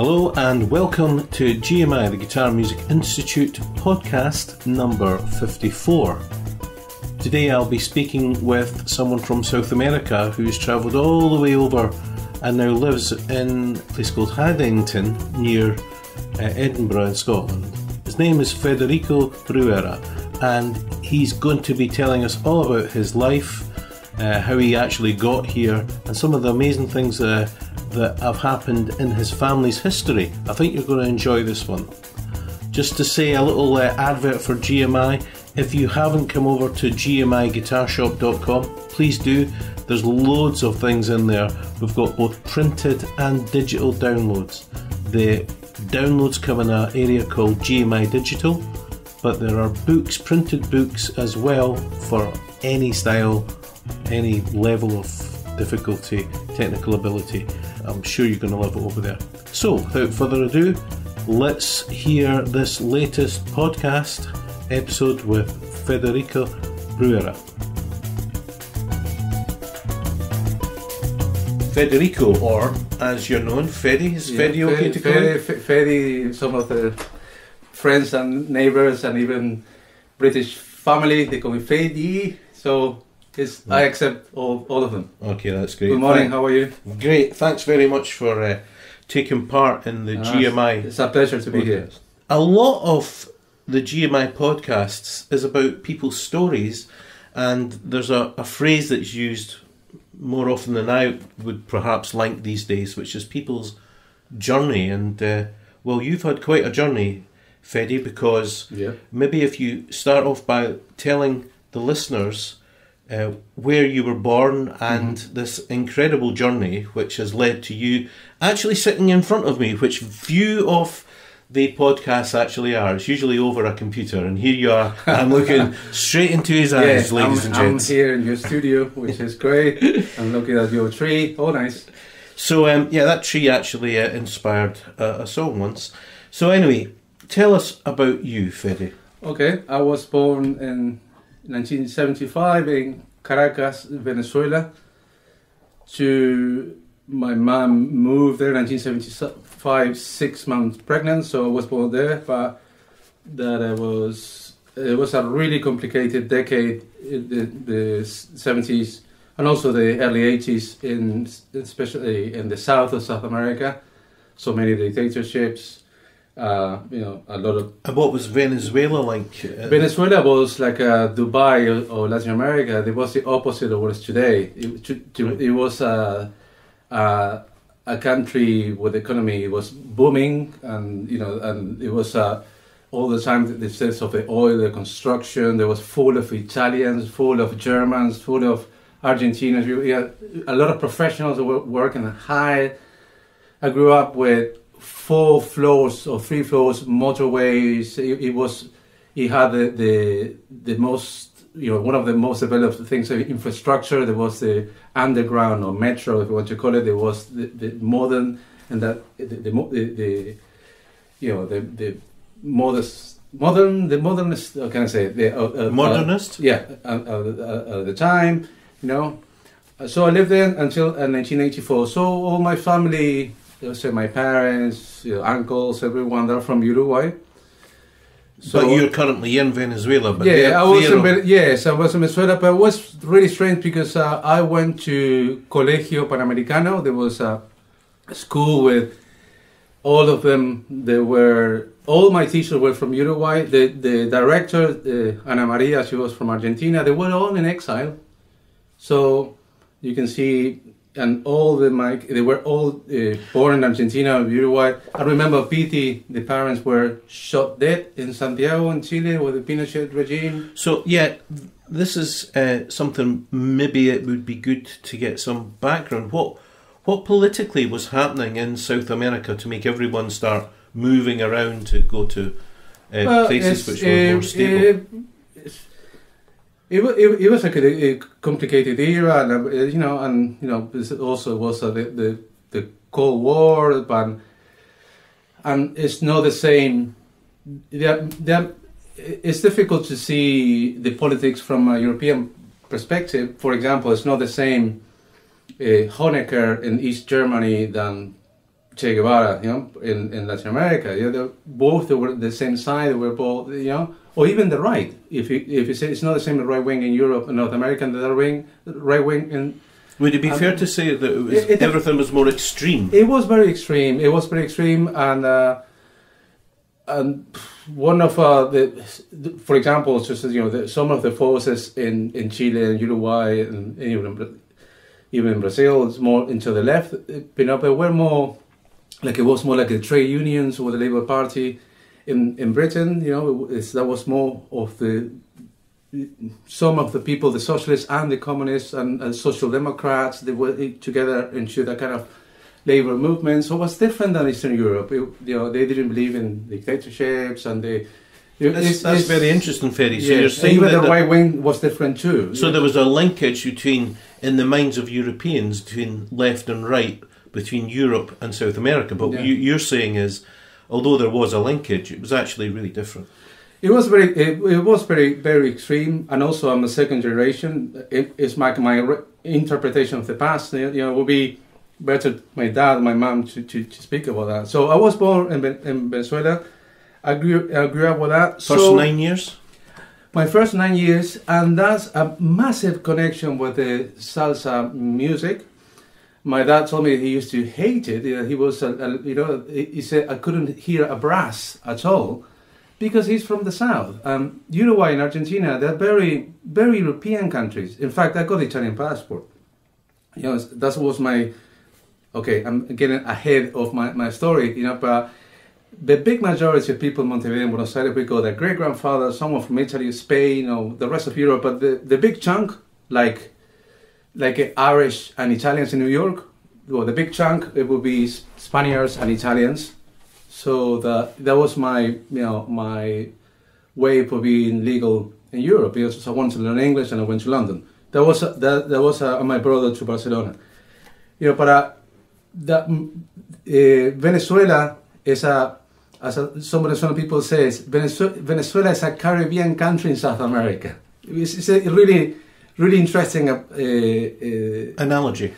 Hello and welcome to GMI, the Guitar Music Institute podcast number 54. Today I'll be speaking with someone from South America who's travelled all the way over and now lives in a place called Haddington near Edinburgh in Scotland. His name is Federico Bruera and he's going to be telling us all about his life, how he actually got here and some of the amazing things that have happened in his family's history. I think you're going to enjoy this one. Just to say a little advert for GMI, if you haven't come over to gmiguitarshop.com, please do. There's loads of things in there. We've got both printed and digital downloads. The downloads come in an area called GMI Digital, but there are books, printed books as well for any style, any level of difficulty, technical ability. I'm sure you're going to love it over there. So, without further ado, let's hear this latest podcast episode with Federico Bruera. Federico, or as you're known, Fede. Is Fede okay to call you? Fede, some of the friends and neighbours and even British family, they call me Fede. So I accept all of them. Okay, that's great. Good morning, how are you? Great, thanks very much for taking part in the GMI. It's a pleasure to be here. A lot of the GMI podcasts is about people's stories, and there's a phrase that's used more often than I would perhaps like these days, which is people's journey. And well, you've had quite a journey, Fede, because maybe if you start off by telling the listeners where you were born and this incredible journey which has led to you actually sitting in front of me, which few of the podcasts actually are. It's usually over a computer, and here you are. I'm looking straight into his eyes, ladies and gents. I'm here in your studio, which is great. I'm looking at your tree. Oh, nice. So, that tree actually inspired a song once. So anyway, tell us about you, Fede. Okay, I was born in 1975 in Caracas, Venezuela. My mom moved there in 1975, 6 months pregnant, so I was born there. But it was a really complicated decade, the 70s and also the early 80s, especially in the south of South America. So many dictatorships. A lot of. And what was Venezuela like? Venezuela was like Dubai or Latin America. It was the opposite of what it is today. It was a country where the economy was booming, and it was all the time the sense of the oil, the construction. There was full of Italians, full of Germans, full of Argentinians. We had a lot of professionals who were working high. I grew up with 4 floors or 3 floors motorways. It had the most, one of the most developed things, infrastructure. There was the underground or metro, if you want to call it. There was the modern and the modernist. How can I say modernist? At the time, So I lived there until 1984. So all my family. So my parents, uncles, everyone, they're from Uruguay. So, but you're currently in Venezuela. But I was in Venezuela, but it was really strange because I went to Colegio Panamericano. There was a school with all of them. All my teachers were from Uruguay. The director, Ana Maria, she was from Argentina. They were all in exile. So you can see. And they were all born in Argentina or Uruguay. I remember Piti, the parents were shot dead in Santiago in Chile with the Pinochet regime. So this is something maybe it would be good to get some background. What politically was happening in South America to make everyone start moving around to go to places which were more stable? It was like a complicated era, and this also was the Cold War, and it's not the same. It's difficult to see the politics from a European perspective. For example, it's not the same Honecker in East Germany than Che Guevara, in Latin America. Both were the same side. They were both, or even the right. If you say it's not the same right wing in Europe and North America, and the right wing in. Would it be fair to say that everything was more extreme? It was very extreme. It was very extreme, and one of for example, just some of the forces in Chile and Uruguay and even in Brazil, it's more into the left. But were more like it was more like the trade unions or the Labour Party in Britain. That was more of some of the people, the socialists and the communists and social democrats. They were together into that kind of labor movement. So it was different than Eastern Europe. They didn't believe in dictatorships, and that's very interesting, Fede. So you're saying even the right wing was different too. So there was a linkage in the minds of Europeans, between left and right, between Europe and South America. But what you're saying is, although there was a linkage, it was actually really different. It was very, very extreme, and also I'm a second generation. It's my interpretation of the past. It would be better my dad, my mom to speak about that. So I was born in Venezuela. I grew up with that. First 9 years? My first 9 years, and that's a massive connection with the salsa music. My dad told me he used to hate it. He was, he said I couldn't hear a brass at all, because he's from the south. Uruguay and Argentina, they're very, very European countries. In fact, I got the Italian passport. That was my. Okay, I'm getting ahead of my story. But the big majority of people in Montevideo and Buenos Aires, we got their great grandfather, someone from Italy, Spain, or the rest of Europe. But the big chunk, like Irish and Italians in New York, well, the big chunk it would be Spaniards and Italians. So that was my my way of being legal in Europe, because I wanted to learn English and I went to London. That was my brother to Barcelona. But Venezuela is as some Venezuelan people say, Venezuela is a Caribbean country in South America. It's a really, really interesting analogy,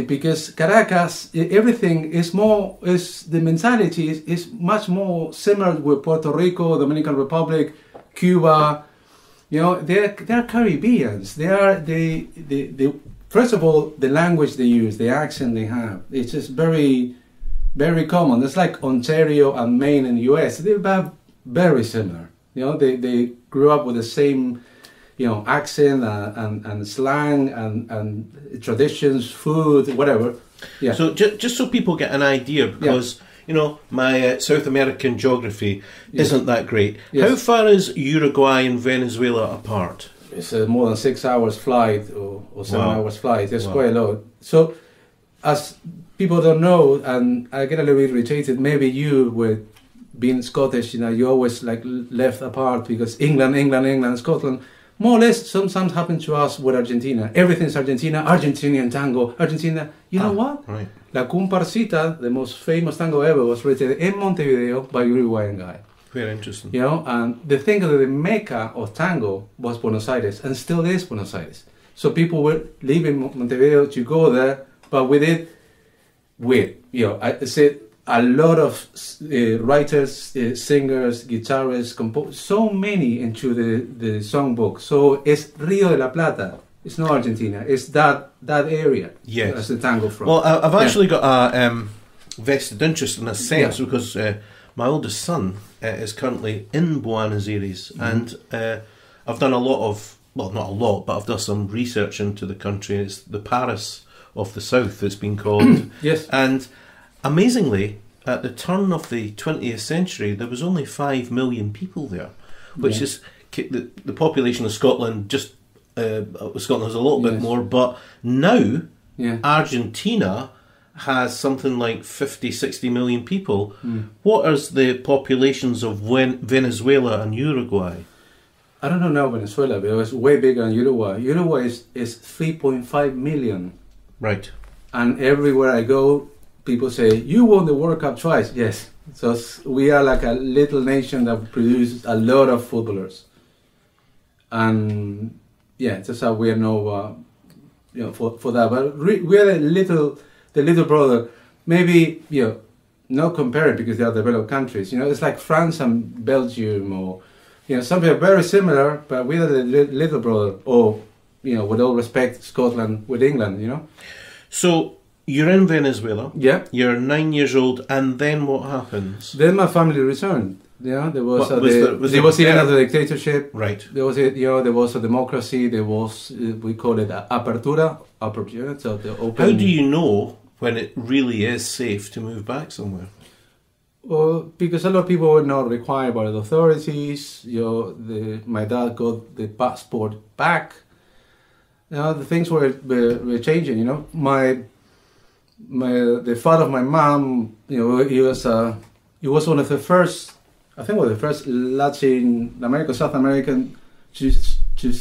because Caracas, everything is the mentality is much more similar with Puerto Rico, Dominican Republic, Cuba. They're Caribbeans. They first of all, the language they use, the accent they have, it's just very, very common. It's like Ontario and Maine in the US. They're very similar. They grew up with the same accent and slang and traditions, food, whatever. Yeah. So just so people get an idea, because my South American geography isn't that great. Yes. How far is Uruguay and Venezuela apart? It's more than 6 hours flight or 7 hours flight. It's quite a lot. So as people don't know, and I get a little bit irritated, maybe you with being Scottish, you always left apart, because England, Scotland. More or less, sometimes happen to us with Argentina. Everything's Argentina, Argentinian tango, Argentina. You know what? Right. La Comparsita, the most famous tango ever, was written in Montevideo by a Uruguayan guy. Very interesting. And the thing that the mecca of tango was Buenos Aires, and still is Buenos Aires. So people were leaving Montevideo to go there, but I said a lot of writers, singers, guitarists, so many into the songbook. So it's Rio de la Plata. It's not Argentina. It's that area. Yes. That's the tango from. Well, I've actually got a vested interest in a sense, because my oldest son is currently in Buenos Aires, and I've done not a lot, but I've done some research into the country. It's the Paris of the South, it's been called. Yes. And amazingly, at the turn of the 20th century, there was only 5 million people there, which is the population of Scotland. Scotland has a little bit more, but now Argentina has something like 50, 60 million people. What is the populations of Venezuela and Uruguay? I don't know now Venezuela, but it was way bigger than Uruguay. Uruguay is 3.5 million. Right. And everywhere I go, people say, you won the World Cup twice. Yes. So we are like a little nation that produces a lot of footballers. And that's how we are known for that. But we are the little brother. maybe, not comparing because they are developed countries. It's like France and Belgium, or something very similar, but we are the little brother, or with all respect, Scotland with England. So you're in Venezuela. Yeah. You're 9 years old, and then what happens? Then my family returned. There was even a dictatorship. Right. There was there was a democracy. There was we call it apertura, so the open. How do you know when it really is safe to move back somewhere? Well, because a lot of people were not required by the authorities. My dad got the passport back. The things were changing. The father of my mom, he was one of the first, I think, the first Latin American, South American to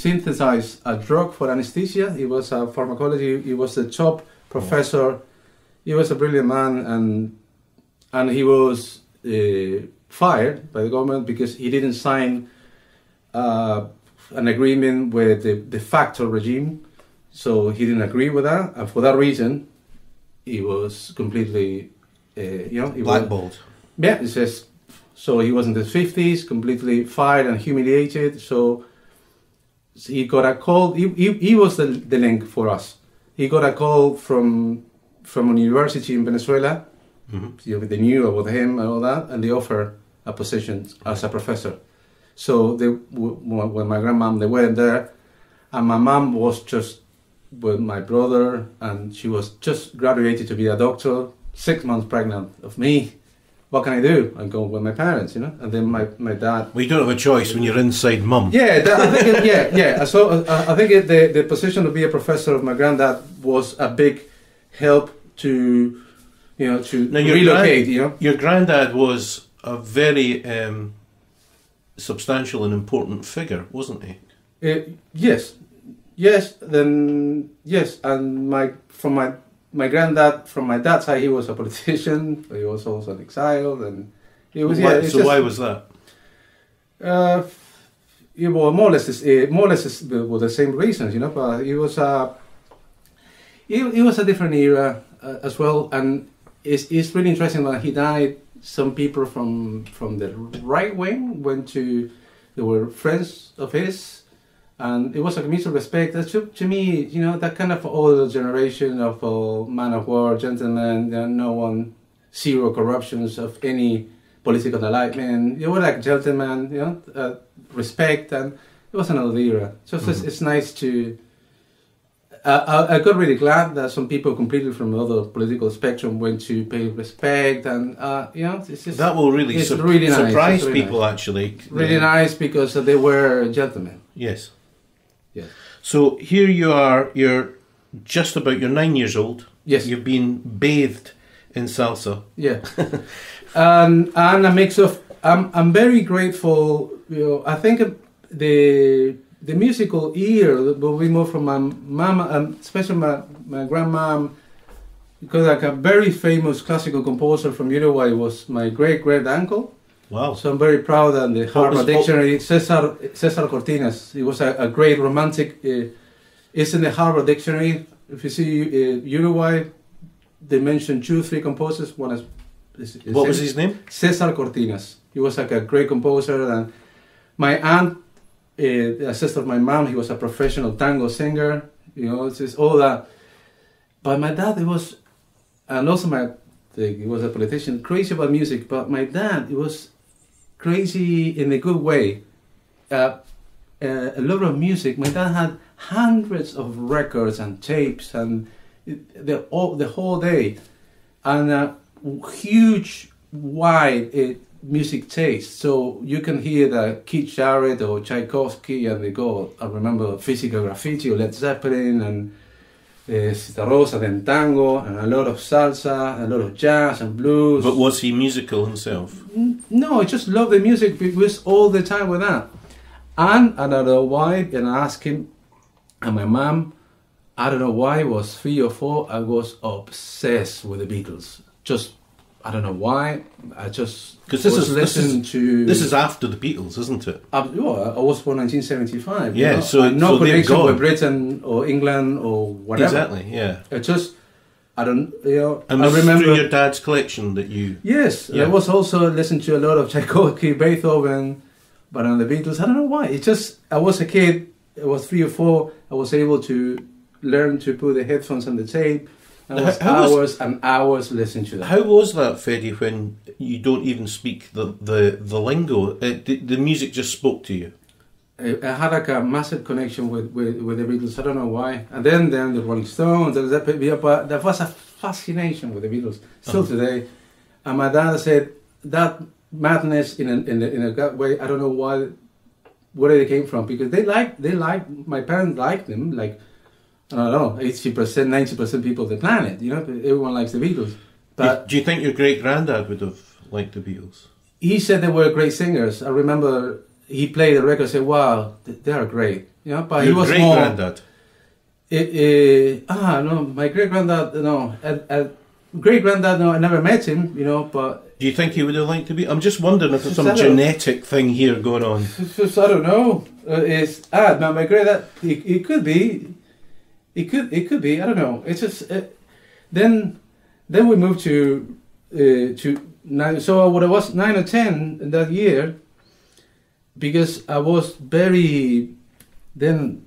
synthesize a drug for anesthesia. He was a pharmacology. He was the top professor. He was a brilliant man, and he was fired by the government because he didn't sign an agreement with the de facto regime. So he didn't agree with that, and for that reason, he was completely, blackballed. Yeah, it says. So he was in his 50s, completely fired and humiliated. So he got a call. He was the link for us. He got a call from a university in Venezuela. Mm-hmm. They knew about him and all that, and they offered a position as a professor. So when my grandmom, they went there, and my mom was just with my brother, and she was just graduated to be a doctor, 6 months pregnant of me. What can I do? I go with my parents, and then my dad. Well, you don't have a choice when you're inside mum. Yeah, I think So I think the position to be a professor of my granddad was a big help to relocate. Your granddad was a very substantial and important figure, wasn't he? Yes, and my granddad, from my dad's side, he was a politician. He was also an exile, and it was. Why was that? More or less were the same reasons, But it was a different era as well, and it's really interesting that he died. Some people from the right wing they were friends of his. And it was a mutual respect. To me, that kind of old generation of man of war, gentlemen, no one, zero corruptions of any political alignment. You were like gentlemen, respect, and it was another era. So it's nice to. I got really glad that some people completely from the other political spectrum went to pay respect, and it's just, that will really, really nice. surprise really people nice. Actually. Really nice because they were gentlemen. Yes. Yes. So here you are. You're 9 years old. Yes. You've been bathed in salsa. Yeah. and a mix of. I'm very grateful. I think the musical ear will be more from my mama, and especially my grandmom, because like a very famous classical composer from Uruguay was my great uncle. Wow! So I'm very proud that the Harvard Dictionary, Cesar Cortinas. He was a great romantic. It's in the Harvard Dictionary. If you see Uruguay, they mention 2-3 composers. One is what was his name? Cesar Cortinas. He was like a great composer, and my aunt, a sister of my mom, he was a professional tango singer. It's just all that. But my dad, and also he was a politician, crazy about music. But my dad, he was crazy in a good way. A lot of music. My dad had hundreds of records and tapes, and the whole day, and a huge, wide music taste. So you can hear the Keith Jarrett or Tchaikovsky, and they go. I remember Physical Graffiti or Led Zeppelin, and Sita Rosa, then tango, and a lot of salsa, a lot of jazz and blues. But was he musical himself? No, I just loved the music. He was all the time with that. And I don't know why, and I asked him, and my mom, I don't know why, was 3 or 4, I was obsessed with the Beatles. Just, I don't know why, I just because this is after the Beatles, isn't it? I was born 1975. Yeah, so no so connection with Britain or England or whatever. Exactly, yeah. I don't, you know. And I remember through your dad's collection that you. Yes, Yeah. I was also listening to a lot of Tchaikovsky, Beethoven, but on the Beatles. I don't know why. It just, I was a kid. I was 3 or 4. I was able to learn to put the headphones on the tape. And I was hours and hours listening to that. How was that, Fede, when you don't even speak the lingo? The music just spoke to you. I had like a massive connection with the Beatles. I don't know why. And then the Rolling Stones. But there was a fascination with the Beatles still today. And my dad said that madness in a way. I don't know where they came from, because they like my parents liked them. Like, I don't know, 80%, 90% people of the planet. You know, everyone likes the Beatles. But do you think your great granddad would have liked the Beatles? He said they were great singers. I remember he played the record and said, "Wow, they are great." You know, but your he was great more. Granddad. No, my great granddad. No, great granddad. No, I never met him. You know, but Do you think he would have liked to be? I'm just wondering if there's some genetic thing here going on. I don't know. No, my great dad. It could be. It could be. I don't know. It's just then we moved to 9. So when I was 9 or 10 in that year, because I was very then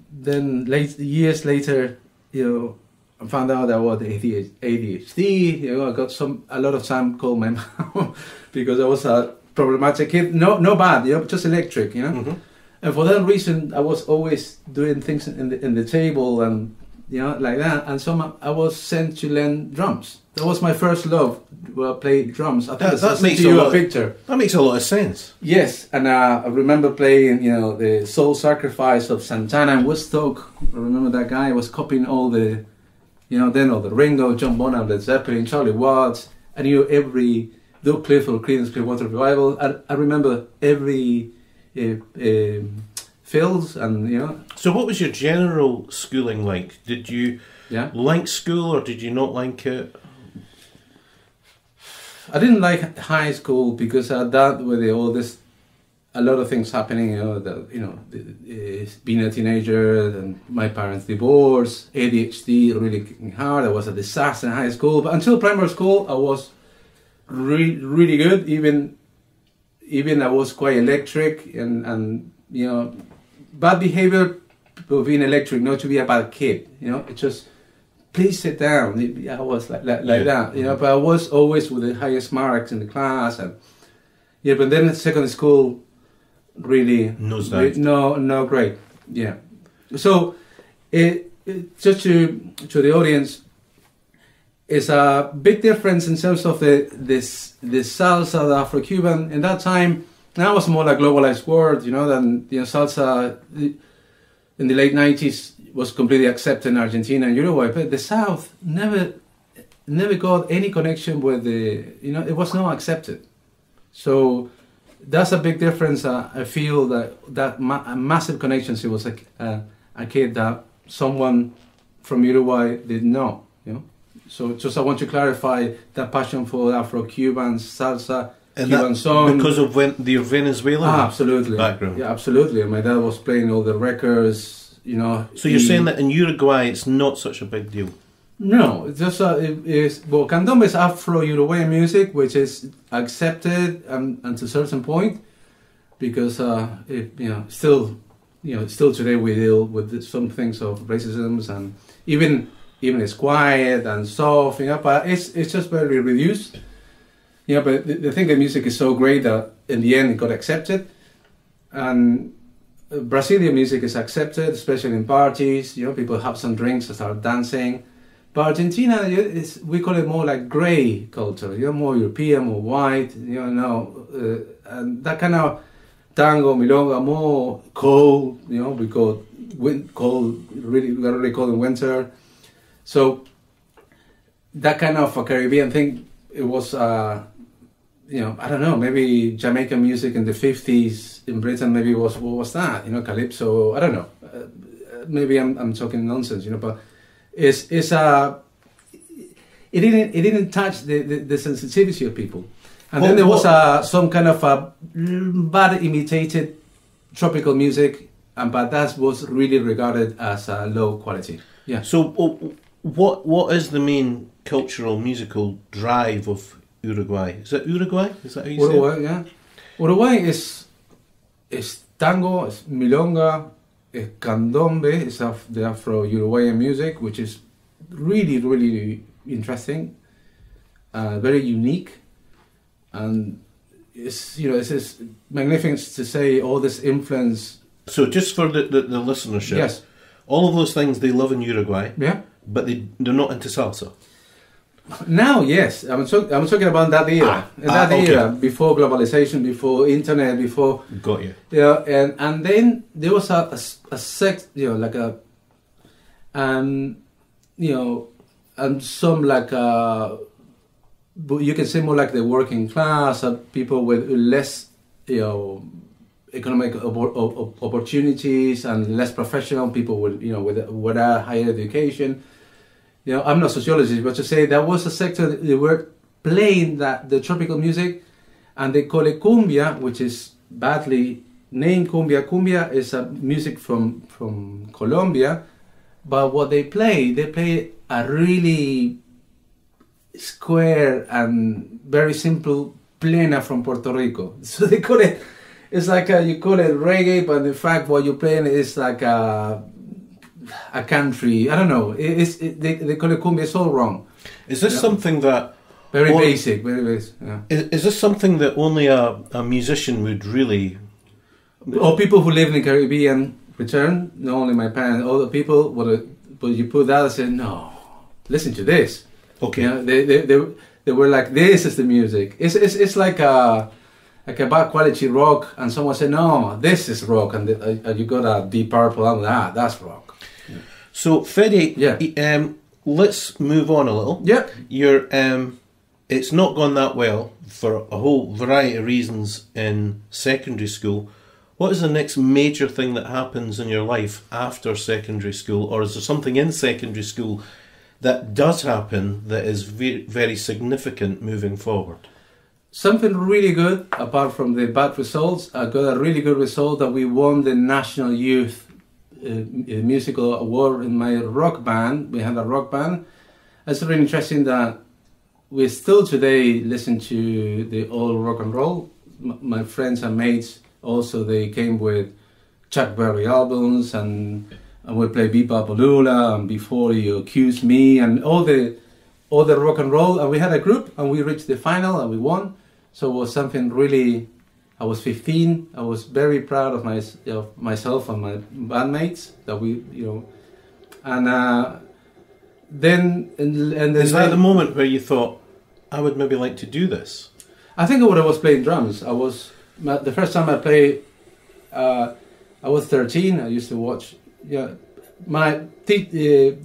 years later, you know, I found out that I was ADHD. You know, I got a lot of time called my mom because I was a problematic kid. No bad, you know, just electric, you know. Mm-hmm. And for that reason, I was always doing things in the table and, you know, like that. And so I was sent to learn drums. That was my first love. Well, I played drums. I think that makes you a picture. That makes a lot of sense. Yes, and I remember playing, you know, the Soul Sacrifice of Santana and Woodstock. I remember that guy was copying all the, you know, then all the Ringo, John Bonham, Led Zeppelin, Charlie Watts. I knew every Doug Cliff or Creedence Clearwater Revival. I remember every fills and, you know. So what was your general schooling like? Did you like school or did you not like it? I didn't like high school because that with all this, a lot of things happening. Being a teenager, and my parents' divorce, ADHD really kicking hard. I was a disaster in high school, but until primary school, I was really good. Even I was quite electric and you know, bad behavior of being electric, not to be a bad kid. You know, it just. Please sit down. I was like that, you know. But I was always with the highest marks in the class, and but then at secondary school, really no, great, yeah. So, just to the audience, it's a big difference in terms of the salsa, the Afro-Cuban. In that time, now it was more like globalized world, you know, than salsa in the late 90s. Was completely accepted in Argentina and Uruguay, but the South never got any connection with it was not accepted. So that's a big difference. I feel that a massive connection. It was a kid that someone from Uruguay didn't know, you know. So just I want to clarify that passion for Afro-Cuban salsa, and Cuban song because of the Venezuelan absolutely background. Yeah, absolutely. And my dad was playing all the records. You know, so you're saying that in Uruguay it's not such a big deal? No, it's just candombe is Afro-Uruguayan music, which is accepted and to a certain point, because still today we deal with some things of racism, and even it's quiet and soft, you know, but it's just very reduced. You know, but the thing that music is so great that in the end it got accepted, and Brazilian music is accepted, especially in parties. You know, people have some drinks and start dancing. But Argentina, we call it more like grey culture. You know, more European, more white. You know, and that kind of tango, milonga, more cold. You know, because cold, really cold in winter. So that kind of a Caribbean thing. It was. I don't know, maybe Jamaican music in the 50s in Britain, maybe what was that? You know, calypso, I don't know. Maybe I'm talking nonsense, you know, but it didn't touch the sensitivity of people. And then there was some kind of a bad imitated tropical music, but that was really regarded as low quality. Yeah. So what is the main cultural, musical drive of Uruguay. Is it Uruguay? Is that how you Uruguay, say it? yeah. Uruguay is tango, is milonga, is candombe, is the Afro-Uruguayan music, which is really, really interesting, very unique, and it's magnificent to say all this influence. So just for the listenership, Yes. all of those things they love in Uruguay, Yeah. but they're not into salsa. Now, yes, I'm talking about that era. Okay. Era, before globalization, before internet, before. Got you. Yeah, and then there was a sect, like a, and some like you can say more like the working class, people with less, economic opportunities and less professional people with a higher education. I'm not a sociologist, but to say there was a sector that they were playing the tropical music, and they call it cumbia, which is badly named cumbia. Cumbia is a music from Colombia, but what they play a really square and very simple plena from Puerto Rico. So they call it. It's like you call it reggae, but in fact what you're playing is like a country. I don't know. They call it cumbia. It's all wrong. Is this something that very basic? Yeah. Is this something that only a musician would really? Or people who live in the Caribbean return. Not only my parents, other people. But you put that and say, no, listen to this. Okay. They were like, this is the music. It's like a bad quality rock, and someone said, no, this is rock, and you got a Deep Purple, and that's rock. Yeah. So Fede, let's move on a little. Yeah. You're it's not gone that well for a whole variety of reasons in secondary school. What is the next major thing that happens in your life after secondary school, or is there something in secondary school that does happen that is very, very significant moving forward? Something really good, apart from the bad results. I got a really good result that we won the National Youth Musical Award in my rock band. We had a rock band. It's really interesting that we still today listen to the old rock and roll. My friends and mates also, they came with Chuck Berry albums, and we play Bebop Olula and Before You Accuse Me and all the rock and roll. And we had a group, and we reached the final and we won. So it was something really. I was 15. I was very proud of myself and my bandmates that we, and then is that the moment where you thought, I would maybe like to do this? I think when I was playing drums, the first time I played, I was 13. I used to watch. My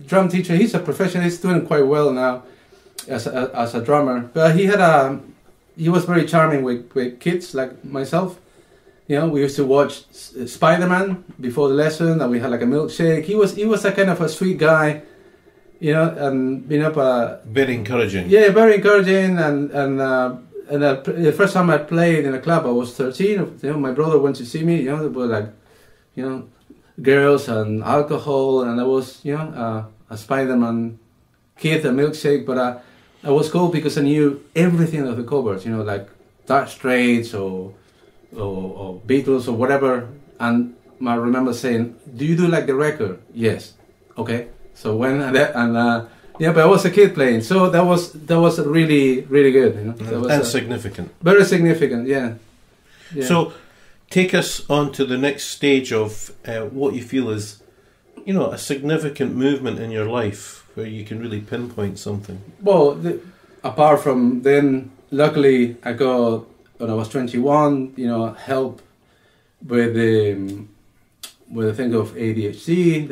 drum teacher. He's a professional. He's doing quite well now as a drummer. But he was very charming with kids like myself. We used to watch Spider-Man before the lesson, and we had like a milkshake. He was a kind of a sweet guy, and very encouraging. Yeah, very encouraging. And the first time I played in a club, I was 13. My brother went to see me. There were like, girls and alcohol, and I was a Spider-Man kid, a milkshake, but I was cool because I knew everything of the covers, like Dire Straits or Beatles or whatever. And I remember saying, "Do you do like the record?" Yes. Okay. So but I was a kid playing, so that was really, really good. That was, significant. Very significant, yeah. So, take us on to the next stage of what you feel is, a significant movement in your life where you can really pinpoint something. Well, apart from then, luckily I got, when I was 21, help with the thing of ADHD.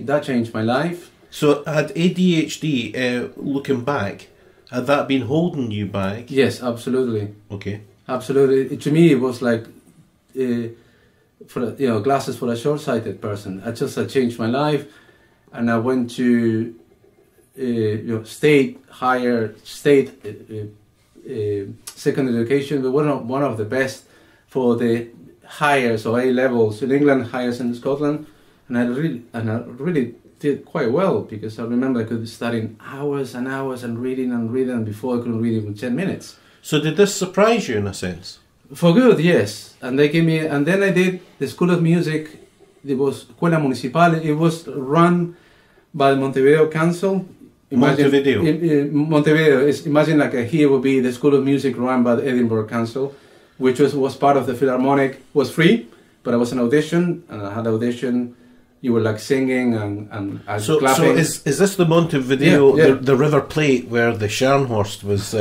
That changed my life. So, had ADHD, looking back, had that been holding you back? Yes, absolutely. Okay. Absolutely. To me, it was like, glasses for a short-sighted person. I changed my life, and I went to state secondary education, but one of the best for the higher, so A levels in England, higher in Scotland, and I really did quite well, because I remember I could study hours and hours and reading, and before I couldn't read it in 10 minutes. So did this surprise you in a sense? For good, yes. And they gave me, and then I did the School of Music. It was Escuela Municipal. It was run by the Montevideo Council. Montevideo. Montevideo. Imagine like here would be the School of Music run by the Edinburgh Council, which was part of the Philharmonic. Was free, but it was an audition, and I had an audition. You were like singing and clapping. So is this the Montevideo, Yeah. The River Plate where the Scharnhorst was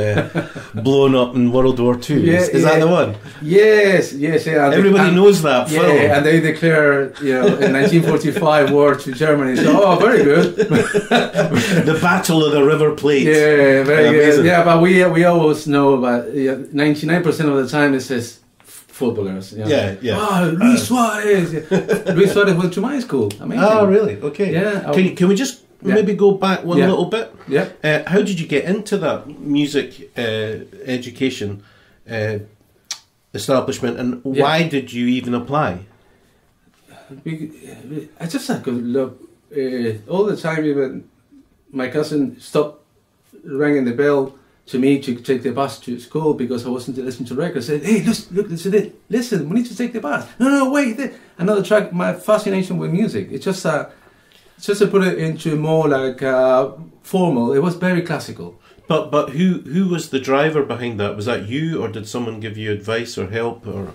blown up in World War II? Yeah, is that the one? Yes. Yeah. Everybody knows that film. Yeah, and they declare, in 1945 war to Germany. So, very good. The Battle of the River Plate. Yeah, very Amazing. good. Yeah, but we always know about 99% of the time it says footballers. Yeah. Oh, Luis Suarez. Luis Suarez went to my school. Amazing. Oh, really? Okay. Yeah. Can we just maybe go back one little bit? Yeah. How did you get into that music education establishment, and why did you even apply? I just had good luck. All the time, even my cousin stopped ringing the bell to me to take the bus to school because I wasn't listening to records. I said, "Hey, listen, we need to take the bus." No, wait. Another track. My fascination with music. It's just to put it into more like formal. It was very classical. But who was the driver behind that? Was that you, or did someone give you advice or help or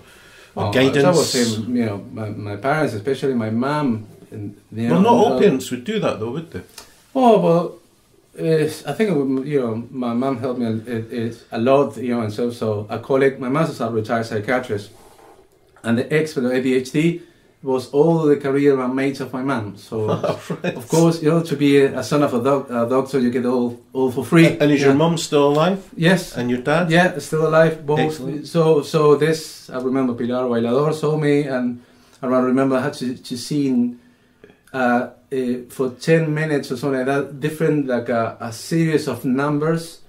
guidance? I was saying, my parents, especially my mom. Well, not all parents would do that, though, would they? Oh, well. I think my mom helped me a lot, and so a colleague. My mother's a retired psychiatrist, and the expert of ADHD was all the career and mates of my mom. So right. Of course, to be a son of a doctor, you get all for free. And is your mum still alive? Yes. And your dad? Yeah, still alive. Both. Excellent. So this, I remember Pilar Bailador saw me, and I remember I had to sing. For 10 minutes or something like that, different, like a series of numbers.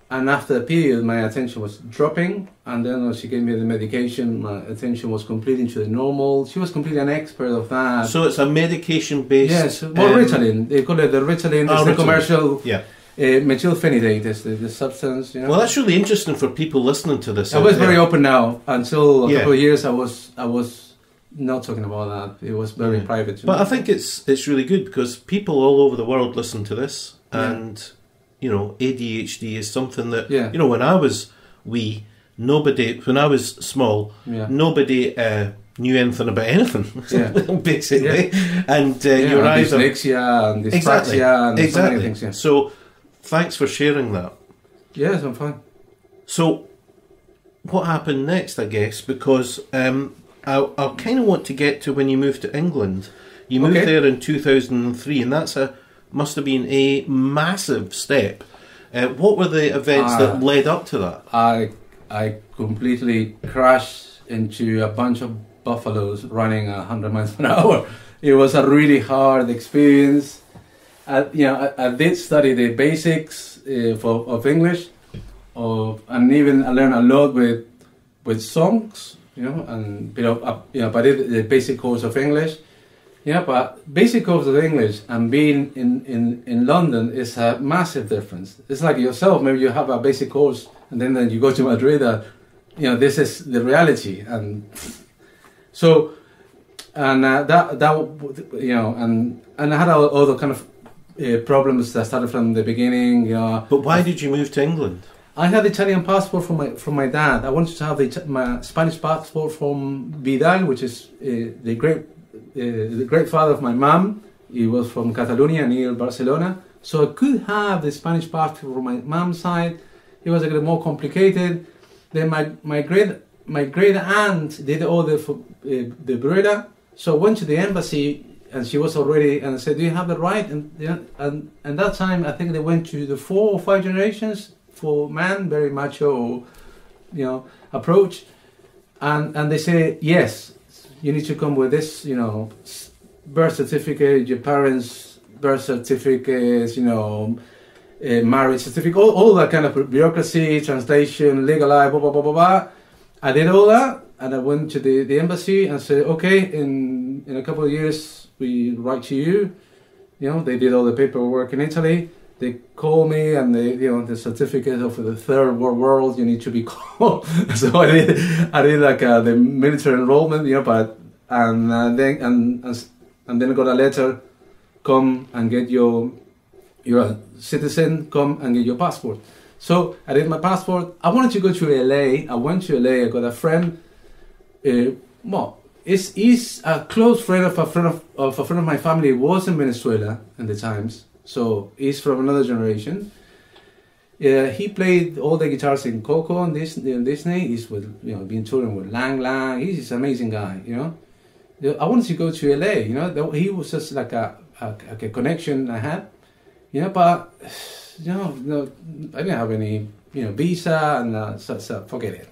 And after a period, my attention was dropping, and then when she gave me the medication, my attention was completely to the normal. She was completely an expert of that. So it's a medication-based... Yes, Ritalin. They call it the Ritalin. It's the commercial... Yeah. Methylphenidate is the substance. Well, that's really interesting for people listening to this. I was very open now. Until a couple of years, I was not talking about that. It was very private. But I think it's really good because people all over the world listen to this, and ADHD is something that when I was when I was small, nobody knew anything about anything, basically. And you're either dyslexia and dyspraxia and so many things. Yeah. So thanks for sharing that. Yes, I'm fine. So what happened next, I guess, because I kind of want to get to when you moved to England. You moved there in 2003, and that's must have been a massive step. What were the events that led up to that? I completely crashed into a bunch of buffaloes running 100 miles per hour. It was a really hard experience. I did study the basics of English, and even I learned a lot with songs. But I did the basic course of English. Yeah, but basic course of English and being in London is a massive difference. It's like yourself. Maybe you have a basic course and then you go to Madrid. This is the reality, and so and and I had all the kind of problems that started from the beginning. But why did you move to England? I had the Italian passport from my dad. I wanted to have my Spanish passport from Vidal, which is the great father of my mom. He was from Catalonia near Barcelona, so I could have the Spanish passport from my mom's side. It was a little more complicated. Then my great aunt did all the Bruera, so I went to the embassy and she was already, and I said, "Do you have the right?" And that time I think they went to the 4 or 5 generations. For man, very macho, approach, and they say yes, you need to come with this, birth certificate, your parents' birth certificates, marriage certificate, all that kind of bureaucracy, translation, legal blah blah blah blah blah. I did all that, and I went to the embassy and said, okay, in a couple of years we write to you. You know, they did all the paperwork in Italy. They called me, and the certificate of the third world. You need to be called. So I did like the military enrollment. You know, but then I got a letter. Come and get you're a citizen. Come and get your passport. So I did my passport. I wanted to go to LA. I went to LA. I got a friend. He's a close friend of a friend of my family. He was in Venezuela in the times. So he's from another generation. He played all the guitars in Coco and Disney. He's with been touring with Lang Lang. He's an amazing guy. I wanted to go to LA. He was just like a connection I had. But I didn't have any visa, and so forget it.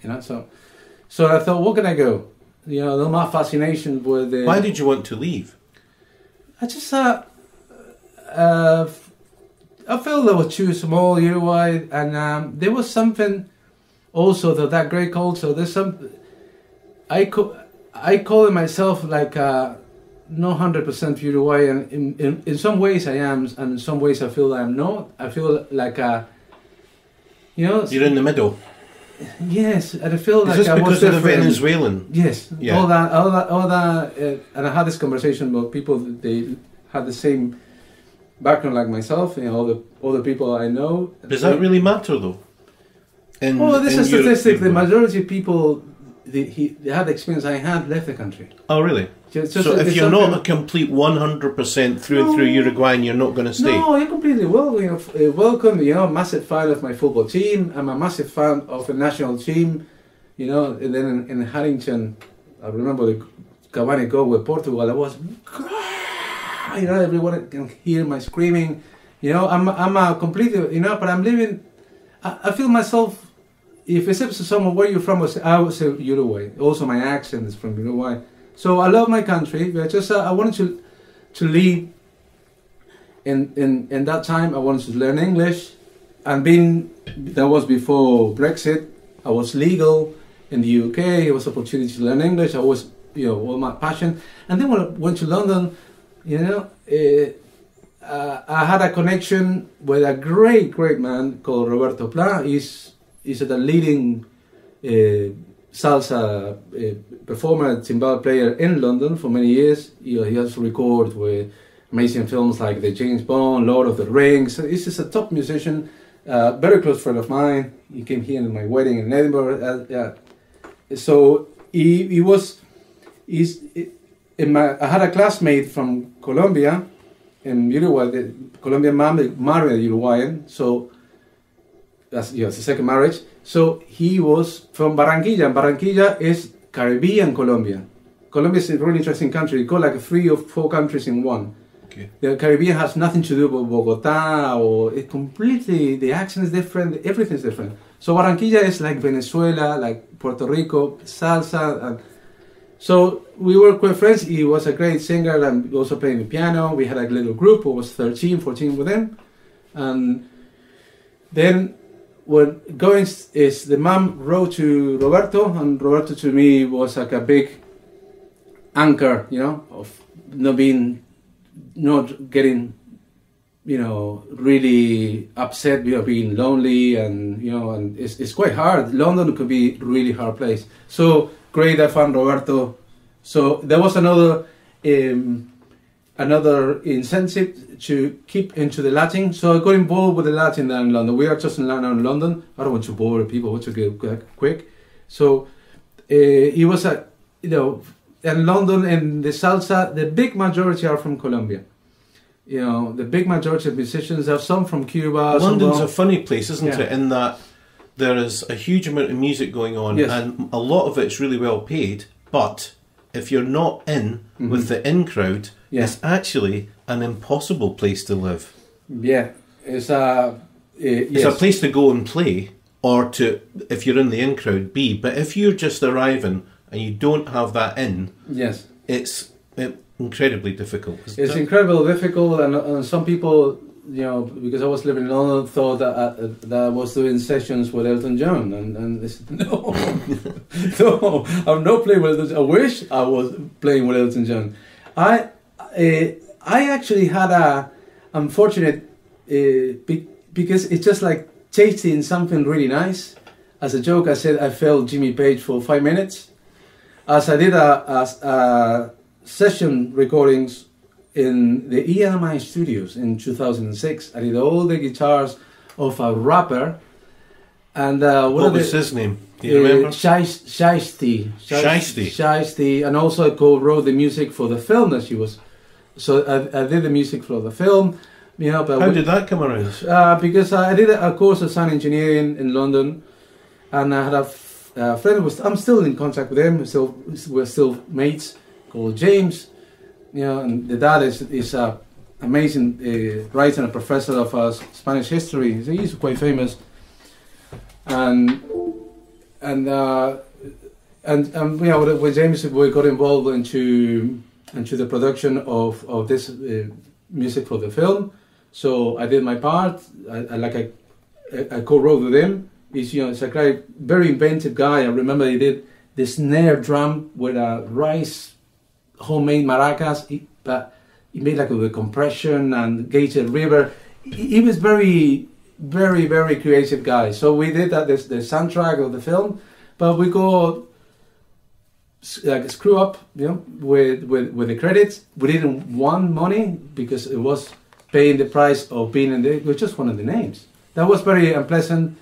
So I thought, what can I go? My fascination with the. Why did you want to leave? I just I felt I was too small, Uruguay, and there was something also that great culture. There's some I call myself like not 100% Uruguayan. In some ways I am, and in some ways I feel I'm not. I feel like you're in the middle. Yes, and I feel like Is this I was because of the different. Venezuelan? Yes, yeah. all that, and I had this conversation with people. They had the same background like myself. All the people I know. Does that really matter though? There's a statistic. The majority of people they had the experience I had left the country. Oh, really? So if you're not a complete 100% through and through Uruguayan, you're not going to stay? No, you're completely welcome. Massive fan of my football team. I'm a massive fan of the national team. And then in Harrington, I remember the Cavani goal with Portugal. I was, everyone can hear my screaming. I'm a completely, but I'm living. I feel myself. If it's someone, where you're from, I would say Uruguay. Also, my accent is from Uruguay. So I love my country. But I wanted to leave. In that time, I wanted to learn English, and that was before Brexit. I was legal in the UK. It was an opportunity to learn English. I was, all my passion. And then when I went to London, I had a connection with a great man called Roberto Pla. He's a leading salsa performer, timbal player in London for many years. He also recorded with amazing films like the James Bond, Lord of the Rings. So he's just a top musician, very close friend of mine. He came here in my wedding in Edinburgh. So I had a classmate from Colombia in Uruguay. The Colombian man married a Uruguayan, so that's the second marriage. So he was from Barranquilla, and Barranquilla is Caribbean Colombia. Colombia is a really interesting country. It's called like 3 or 4 countries in one. Okay. The Caribbean has nothing to do with Bogota, or it completely, the accent is different, everything's different. So Barranquilla is like Venezuela, like Puerto Rico, salsa. And so we were quite friends. He was a great singer and also playing the piano. We had a little group who was 13, 14 with him. And then when going is the mom wrote to Roberto, and Roberto to me was like a big anchor, of not getting, really upset, being lonely, and it's quite hard. London could be a really hard place. So great, I found Roberto. So there was another incentive to keep into the Latin. So I got involved with the Latin in London. We are just in London. I don't want to bore people. I want to get quick. So it was in London, and the salsa, the big majority are from Colombia. The big majority of musicians have some from Cuba. London's a funny place, isn't Yeah. it? In that there is a huge amount of music going on, Yes. and a lot of it's really well paid. But if you're not in with the in crowd, it's actually an impossible place to live. Yeah, it's a place to go and play, or to, if you're in the in crowd, be. But if you're just arriving and you don't have that in, yes, it's incredibly difficult. It's incredibly difficult, and some people, because I was living in London, thought that I was doing sessions with Elton John, and they said, no, no, I'm not playing with Elton John. I wish I was playing with Elton John. I actually had I'm fortunate because it's just like tasting something really nice. As a joke, I said I felt Jimmy Page for 5 minutes. As I did a session recordings in the EMI studios in 2006. I did all the guitars of a rapper. And what was his name? Do you remember? Shiesty. And also I co-wrote the music for the film that she was. So I did the music for the film. You know, but how did that come around? Because I did a course of sound engineering in London, and I had a friend who I'm still in contact with him. So we're still mates, called James. You know, and the dad is a amazing writer and a professor of Spanish history. So he's quite famous. And you know, with James we got involved into the production of this music for the film. So I did my part. I co-wrote with him. It's a guy, very inventive guy. I remember he did the snare drum with a rice homemade maracas, but he made like with compression and gated river. He was very, very, very creative guy. So we did that, the soundtrack of the film, but we go like screw up, you know, with the credits. We didn't want money because it was paying the price of being in the. We just wanted the names. That was very unpleasant.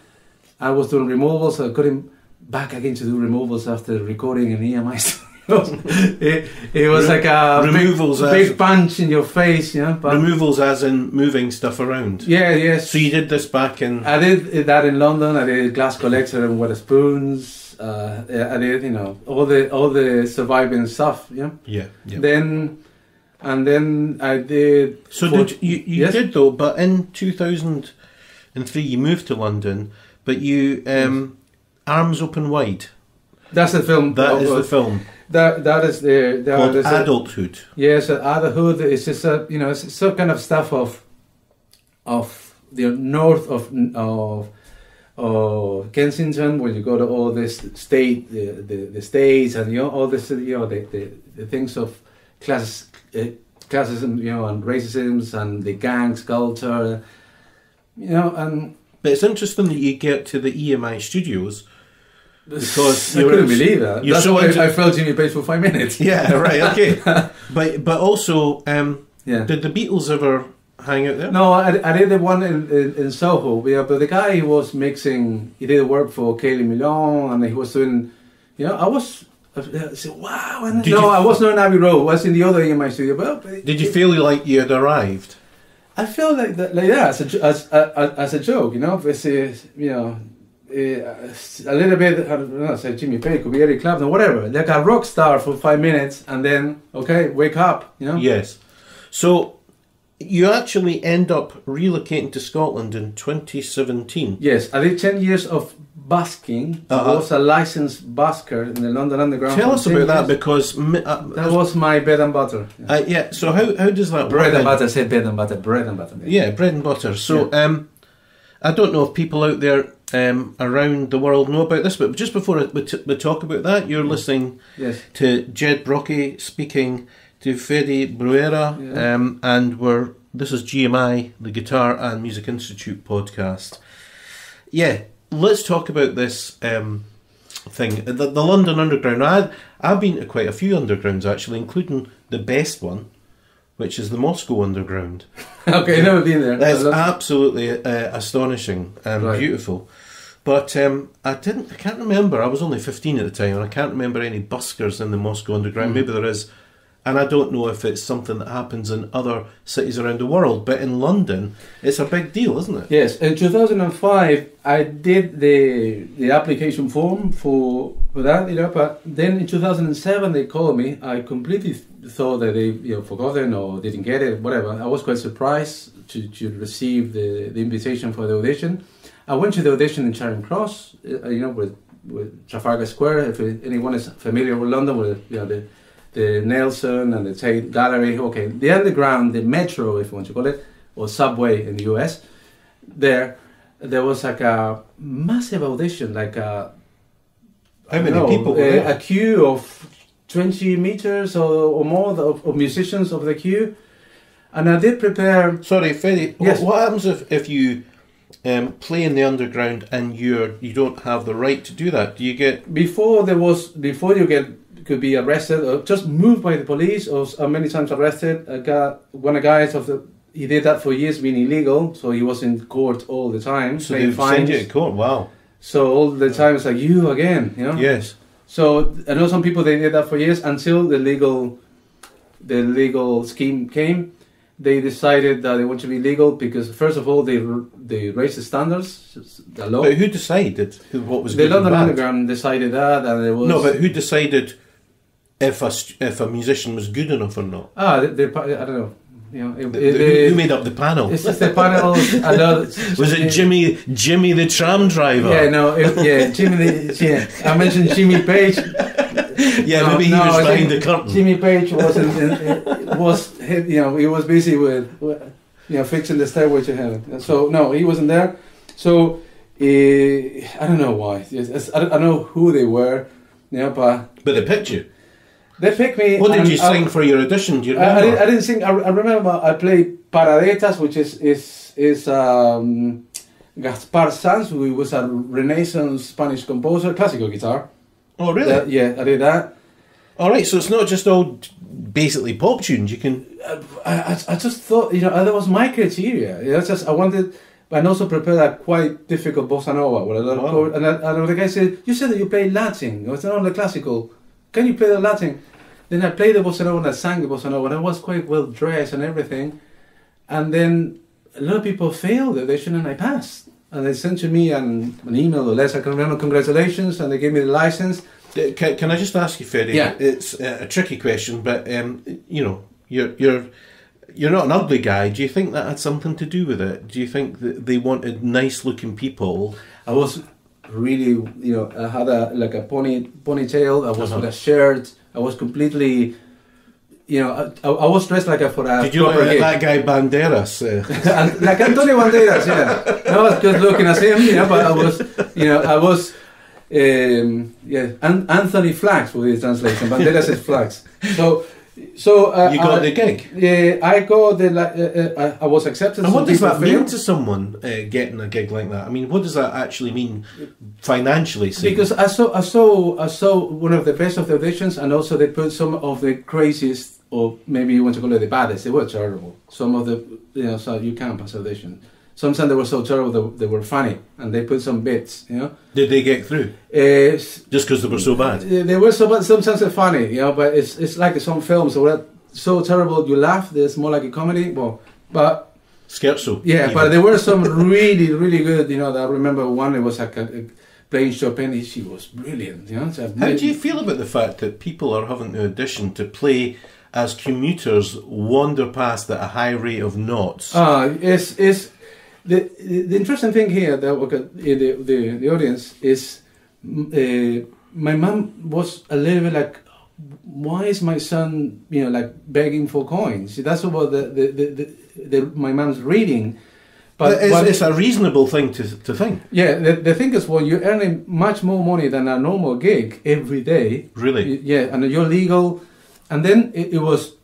I was doing removals. I couldn't back again to do removals after recording in EMI studios. it was like a big punch in your face, you know. But removals as in moving stuff around. Yeah, yes. So you did this back in. I did that in London. I did Glass Collector and Wetherspoons. I did, you know, all the surviving stuff. Yeah. Yeah. Then I did. So did you yes? did though? But in 2003 you moved to London. But you, Arms Open Wide. That's the film. That is the film. That is the called Adulthood. Yes, Adulthood. It's just it's some kind of stuff of the north of Kensington, where you go to all this state, the states, and all this, the things of classism, and racism, and the gang culture, and. But it's interesting that you get to the EMI studios because I couldn't believe that. That's why I felt Jimmy Page for 5 minutes. Yeah, right, okay. but also, did the Beatles ever hang out there? No, I did the one in Soho. Yeah, but the guy who was mixing, he did work for Kylie Minogue, and he was doing, I said, wow. And I was not in Abbey Road. I was in the other EMI studio. But did you feel like you had arrived? I feel like that, as a joke, This is, a little bit. I don't know, say Jimmy Page, could be Eric Clapton, whatever. Like a rock star for 5 minutes, and then wake up, Yes. So you actually end up relocating to Scotland in 2017. Yes, I did 10 years of busking. I was a licensed busker in the London Underground. Tell us about that, because that was my bread and butter. Yeah. So how does that bread work? And butter. Say bread and butter. Bread and butter. Yeah, bread and butter. So I don't know if people out there around the world know about this, but just before we talk about that, you're listening to Ged Brockie speaking to Fede Bruera, and this is GMI, the Guitar and Music Institute podcast. Yeah. Let's talk about this thing, the London Underground. I've been to quite a few undergrounds actually, including the best one, which is the Moscow Underground. Okay, I've never been there. That's absolutely astonishing and beautiful. But I can't remember. I was only 15 at the time, and I can't remember any buskers in the Moscow Underground. Maybe there is. And I don't know if it's something that happens in other cities around the world, but in London, it's a big deal, isn't it? Yes. In 2005, I did the application form for that, but then in 2007 they called me. I completely thought that they forgotten or didn't get it, whatever. I was quite surprised to receive the invitation for the audition. I went to the audition in Charing Cross, with Trafalgar Square. If anyone is familiar with London, with the Nelson and the Tate Gallery, the underground, the metro, if you want to call it, or subway in the US, there was like a massive audition, like how many people were there? A queue of 20 meters or more of musicians of the queue, And I did prepare. Sorry, Fede. Yes. What happens if you play in the underground and you don't have the right to do that? Do you get Before you could be arrested or just moved by the police or many times arrested. One of the guys he did that for years, being illegal, so he was in court all the time. so they send you to court? Wow. So all the time it's like, you again, you know. Yes. So I know some people, they did that for years until the legal scheme came. They decided that they want to be legal because first of all they raised the standards, the law. But who decided what was The good and London bad? Underground decided that, and it was No, but who decided if a musician was good enough or not? I don't know. You know, Who made up the panel? It's just the panel. Was it Jimmy the tram driver? Yeah, no, Jimmy. I mentioned Jimmy Page. Yeah, maybe he was behind the curtain. Jimmy Page he was busy with fixing the stairway to heaven. So no, he wasn't there. So I don't know why. I don't know who they were. But they picked you. They picked me. What did you sing for your audition? Do you remember? I didn't sing. I remember I played Paradetas, which is Gaspar Sanz, who was a Renaissance Spanish composer, classical guitar. Oh, really? Yeah, I did that. All right, so it's not just all basically pop tunes. You can. I just thought, that was my criteria. I wanted, and also prepared a quite difficult bossa nova with a lot of chord. And the guy said, "You said that you play Latin. It's not only classical. Can you play the Latin?" Then I played the bossa nova and I sang the bossa nova, and I was quite well dressed and everything. And then a lot of people failed the audition and I passed. And they sent to me an email or letter, I can remember, congratulations, and they gave me the license. Can I just ask you, Fede? Yeah. It's a tricky question, but you're not an ugly guy. Do you think that had something to do with it? Do you think that they wanted nice-looking people? I was really, I had a ponytail. I was with a shirt. I was completely, I was dressed like for a. Did you look like that guy Banderas? Like Antonio Banderas, yeah. I was good looking as him, but I was, Anthony Flax with the translation. Banderas is Flax. So you got the gig. Yeah, I got the. I was accepted. And what does that mean to someone getting a gig like that? I mean, what does that actually mean financially? Because I saw one of the best of the auditions, and also they put some of the craziest, or maybe you want to call it the baddest. They were terrible. Some of the so you can't pass audition. Sometimes they were so terrible they were funny, and they put some bits. Did they get through? Just because they were so bad? They were so bad. Sometimes they're funny, but it's like some films were so terrible you laugh. There's more like a comedy. Well, but Scherzo. Yeah, even. But there were some really, really good. I remember one. It was like playing Chopin. She was brilliant. How do you feel about the fact that people are having to audition to play as commuters wander past at a high rate of knots? It's the interesting thing here that the audience is my mom was a little bit like, why is my son like begging for coins? That's what my mom's reading. But it's a reasonable thing to think. Yeah, the thing is, well, you're earning much more money than a normal gig every day. Really? Yeah, and you're legal. And then it was.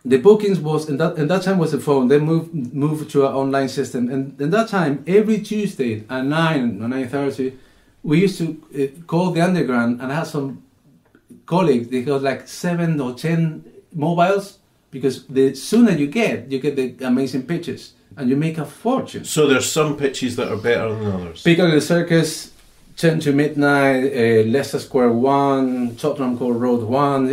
The bookings was, and that time was the phone. They moved to an online system, and in that time, every Tuesday at 9 or 9:30, we used to call the underground, and I had some colleagues. They got like 7 or 10 mobiles, because the sooner you get the amazing pitches, and you make a fortune. So there's some pitches that are better than others. Piccadilly Circus, 10 to midnight, Leicester Square 1, Tottenham Court Road 1.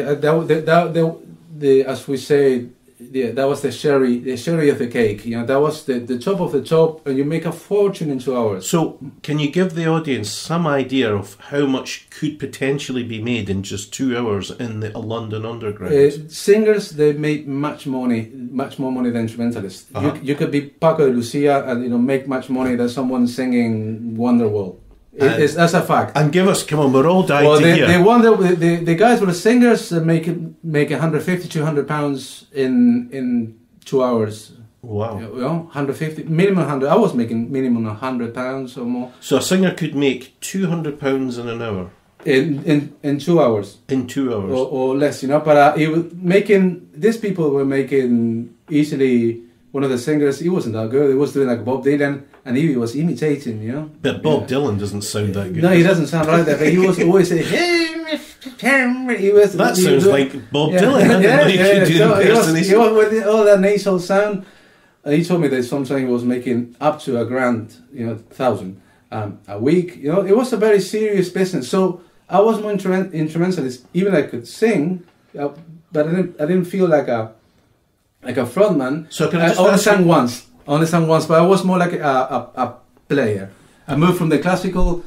As we say, that was the cherry of the cake. That was the top of the top, and you make a fortune in 2 hours. So, can you give the audience some idea of how much could potentially be made in just 2 hours in the London Underground? Singers, they make much more money than instrumentalists. You could be Paco de Lucia and make much money than someone singing Wonderwall. That's a fact. And come on, we're all dying to hear. The guys who are singers make 150, 200 pounds in 2 hours. Wow. 150, minimum 100. I was making minimum 100 pounds or more. So a singer could make £200 in an hour. In 2 hours. In 2 hours. Or less, you know. But these people were making easily one of the singers. He wasn't that good. He was doing like Bob Dylan, and he was imitating, you know. But Bob Dylan doesn't sound that good. No, he doesn't sound like that. But he was always saying, "Hey, Mr. Cameron." That sounds like Bob Dylan. He was with all that nasal sound. He told me that sometimes he was making up to $1,000, you know, 1,000 a week. You know, it was a very serious business. So I was more instrumentalist. Even I could sing, but I didn't feel like a frontman. So can I just only sang once, but I was more like a player. I moved from the classical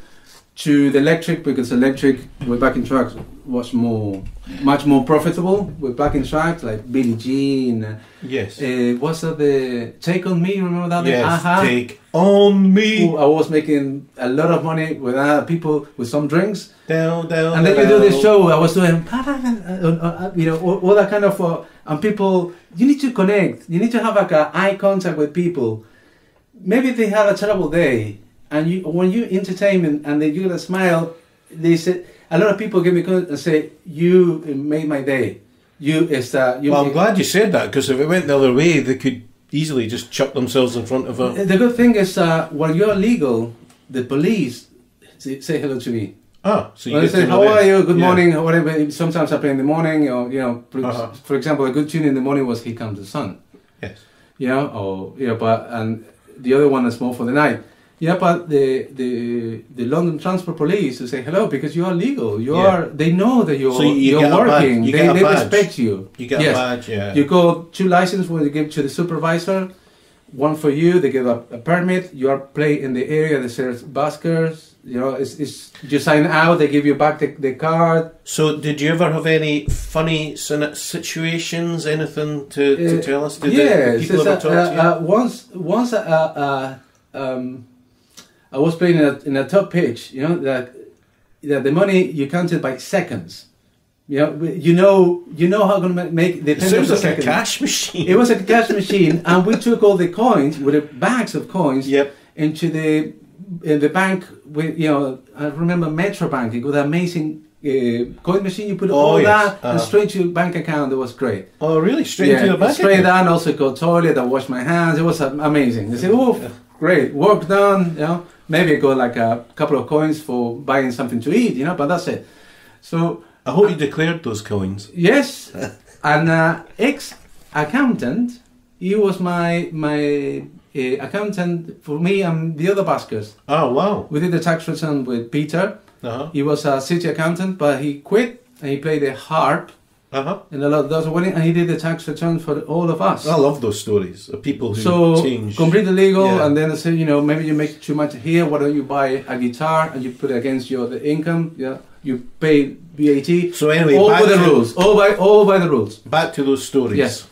to the electric because electric with backing tracks was much more profitable with backing tracks like Billie Jean. Yes. What's that? The Take on Me. Remember that? Yes. Take on Me. I was making a lot of money with people with some drinks. Down. And then you do this show. I was doing, you know, all that kind of. And people, you need to connect. You need to have like eye contact with people. Maybe they had a terrible day. And when you entertain them and you get a smile, they say, a lot of people give me credit and say, "You made my day." Well, I'm glad you said that, because if it went the other way, they could easily just chuck themselves in front of a... The good thing is, when you're legal, the police say hello to me. Ah, so you when get they say, to know "How are them. you? Good morning," or whatever. Sometimes I play in the morning, or you know, for example, a good tune in the morning was "Here Comes the Sun." Yes. You know, or you know, but and the other one is more for the night. Yeah, but the London Transport Police will say hello because you are legal. They know that you're working. They respect you. You get a badge, yeah. You go 2 licenses when you give to the supervisor. One for you. They give a permit. You are play in the area that serves buskers. You know, it's you sign out. They give you back the card. So, did you ever have any funny situations? Anything to tell us? Did people ever talk to you? Once I was playing in a top pitch, you know, that the money you counted by seconds. You know how going to make the. It sounds like a cash machine. It was a cash machine, and we took all the coins with the bags of coins. Yep. Into the bank. With I remember Metro Bank. It got an amazing coin machine. You put all that and straight to your bank account. It was great. Oh, really? Straight to your bank account? Straight down. Also go toilet. I washed my hands. It was amazing. They said, "Oh, great, work done." You know. Maybe I got like a couple of coins for buying something to eat, you know, but that's it. So I hope you declared those coins. Yes, and ex-accountant, he was my accountant for me and the other buskers. Oh wow! We did the tax return with Peter. He was a city accountant, but he quit and he played the harp. And a lot of those winning, and he did the tax return for all of us. I love those stories of people who change. Completely legal, and then they say, maybe you make too much here. Why don't you buy a guitar and you put it against the income? Yeah, you pay VAT. So anyway, all by the rules. All by the rules. Back to those stories. Yes.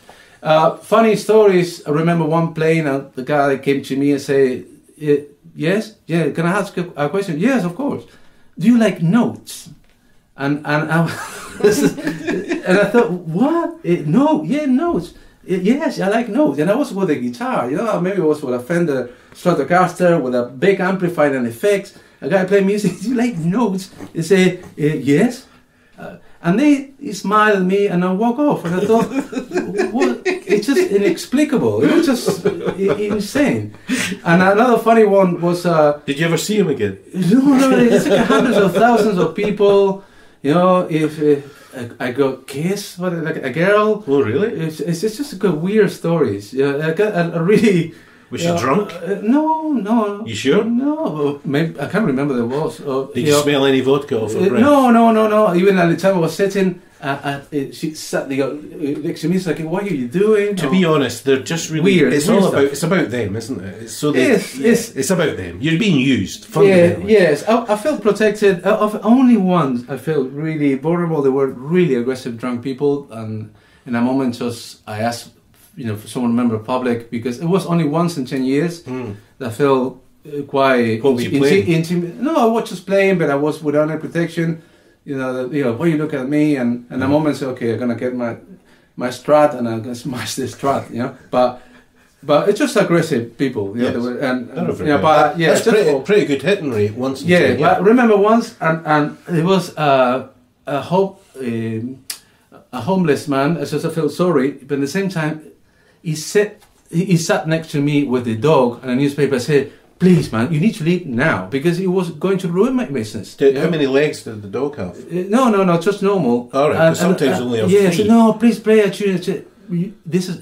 Funny stories. I remember one playing, and the guy came to me and said, "Yes, yeah. Can I ask a question?" "Yes, of course. Do you like notes?" And I thought, what? Notes. Yes, I like notes. And I was with a guitar, maybe I was with a Fender Stratocaster with a big amplifier and effects. A guy playing music, "Do you like notes?" He said, "Yes." And he smiled at me and I walk off. And I thought, what? It's just inexplicable. It was just insane. And another funny one was... Did you ever see him again? No, it's like hundreds of thousands of people. If I got kissed by like a girl. Oh, really? It's just got weird stories. I really. Was she drunk? No. You sure? No, maybe I can't remember there was. Did you smell any vodka off her breath? No. Even at the time I was sitting, she sat next to me. It's like, "What are you doing?" To be honest, they're just really weird. It's about them, isn't it? It's about them. You're being used. Fundamentally. Yes. I felt protected. Only once I felt really vulnerable. There were really aggressive drunk people, and in a moment, I asked, for someone to remember public, because it was only once in 10 years that I felt quite intimate. No, I was just playing, but I was without any protection. Why you look at me, and a moment say, "Okay, I'm gonna get my Strat and I'm gonna smash this Strat," But But it's just aggressive people. Yes. But yeah, that's pretty good hitting rate once. Yeah, but I remember once, and it was a homeless man. I just felt sorry, but at the same time, he sat next to me with the dog and a newspaper. I said, "Please, man, you need to leave now because it was going to ruin my business." How many legs did the dog have? No, just normal. All right, because sometimes only have three. I three. said, "No, please play a tune." I said,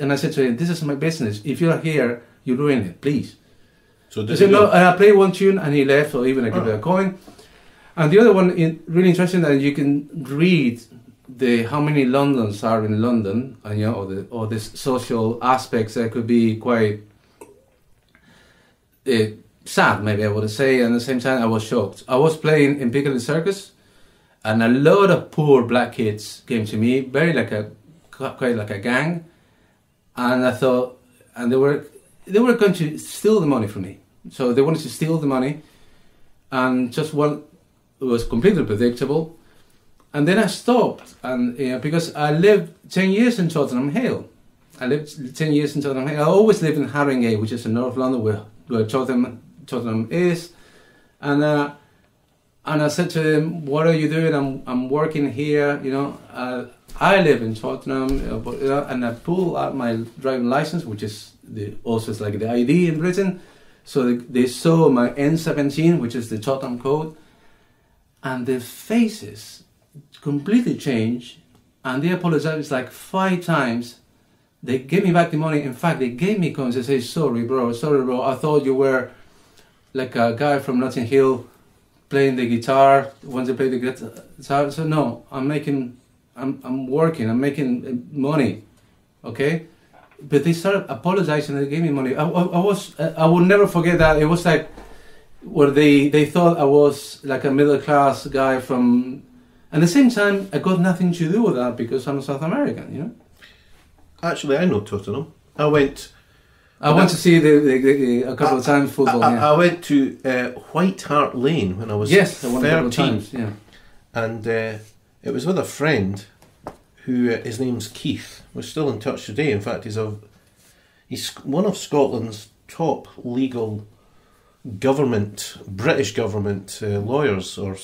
and I said to him, "This is my business. If you're here, you ruin it, please." So I said, "No," and I played one tune, and he left, or even I gave it a coin. And the other one, really interesting, that you can read how many Londons are in London, and or the social aspects that could be quite sad, maybe I would say. And at the same time, I was shocked. I was playing in Piccadilly Circus, and a lot of poor black kids came to me, quite like a gang, and I thought, and they were going to steal the money from me. So they wanted to steal the money, and just one, it was completely predictable. And then I stopped, and because I lived 10 years in Tottenham Hale. I always lived in Haringey, which is in North London, where Tottenham is. And I said to them, "What are you doing?" I'm working here. I live in Tottenham, and I pull out my driving license, which is also like the ID in Britain. So they saw my N17, which is the Tottenham code, and their faces completely changed, and they apologized like 5 times. They gave me back the money. In fact, they gave me coins. They say, sorry bro, I thought you were like a guy from Notting Hill playing the guitar, want to play the guitar." So no, I'm working, I'm making money, okay? But they started apologizing, and they gave me money. I will never forget that. It was like, where they thought I was like a middle class guy from. At the same time, I got nothing to do with that because I'm South American, Actually, I know Tottenham. I went to see a couple of times football. I went to White Hart Lane when I was 13. A couple of times, yeah. And it was with a friend who his name's Keith. We're still in touch today. In fact, he's one of Scotland's top legal British government lawyers, or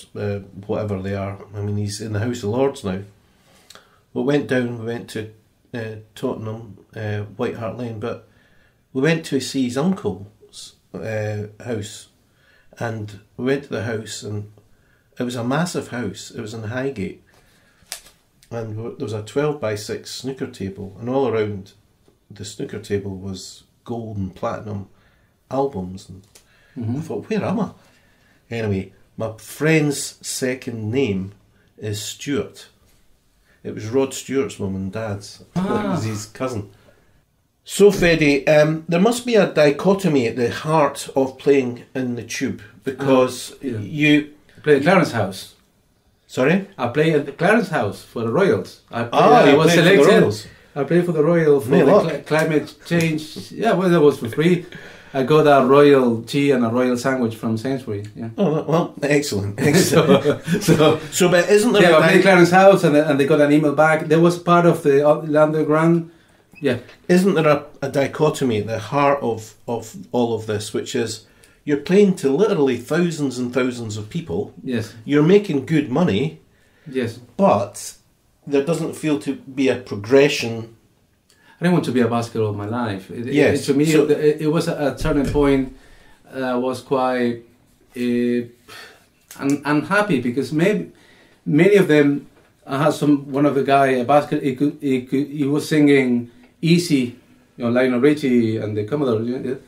whatever they are. I mean, he's in the House of Lords now. We went to Tottenham, White Hart Lane, but we went to see his uncle's house, and we went to the house, and it was a massive house. It was in Highgate, and there was a 12x6 snooker table, and all around the snooker table was gold and platinum albums, and I thought, where am I? Anyway, my friend's second name is Stuart. It was Rod Stewart's mum and dad's. It was his cousin. So, Fede, there must be a dichotomy at the heart of playing in the Tube, because you play at Clarence House. Sorry? I play at the Clarence House for the Royals. I was selected. For the Royals. I played for the Royal for the climate change. Yeah, well, that was for free. I got a royal tea and a royal sandwich from Sainsbury's. Yeah. Oh well, excellent. So, but isn't there? Yeah, I played Clarence House, and they got an email back. There was part of the underground. Yeah. Isn't there a dichotomy at the heart of all of this, which is you're playing to literally thousands and thousands of people. Yes. You're making good money. Yes. But there doesn't feel to be a progression. I didn't want to be a busker all my life. To me, it was a turning point. I was quite unhappy because many of them. I had one of the guy a busker. He was singing Easy, Lionel Richie and the Commodore,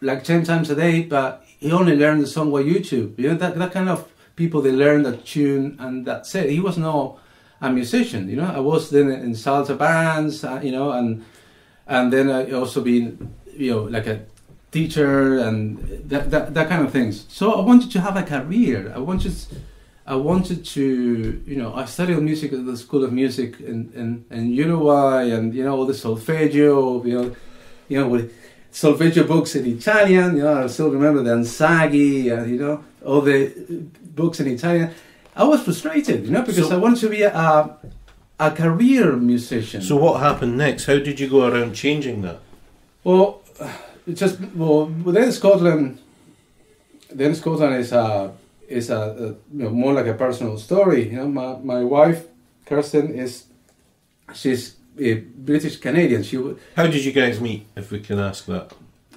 like 10 times a day. But he only learned the song by YouTube. That kind of people, they learn that tune and that's it. He was no a musician, I was then in salsa bands, and then I also been, like a teacher and that kind of things. So I wanted to have a career. I wanted to, I studied music at the School of Music in Uruguay, and all the solfeggio, with solfeggio books in Italian. I still remember the Ansaghi, and all the books in Italian. I was frustrated, because I wanted to be a career musician. So what happened next? How did you go around changing that? Well, it's just within Scotland. Then Scotland is more like a personal story. You know, my wife Kirsten she's a British Canadian. How did you guys meet, if we can ask that?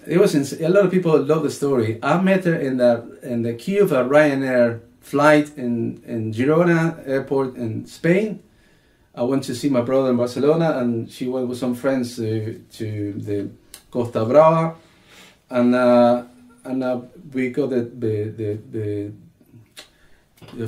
It was a lot of people love the story. I met her in the queue of a Ryanair flight in Girona airport in Spain. I went to see my brother in Barcelona, and she went with some friends to the Costa Brava, and we got the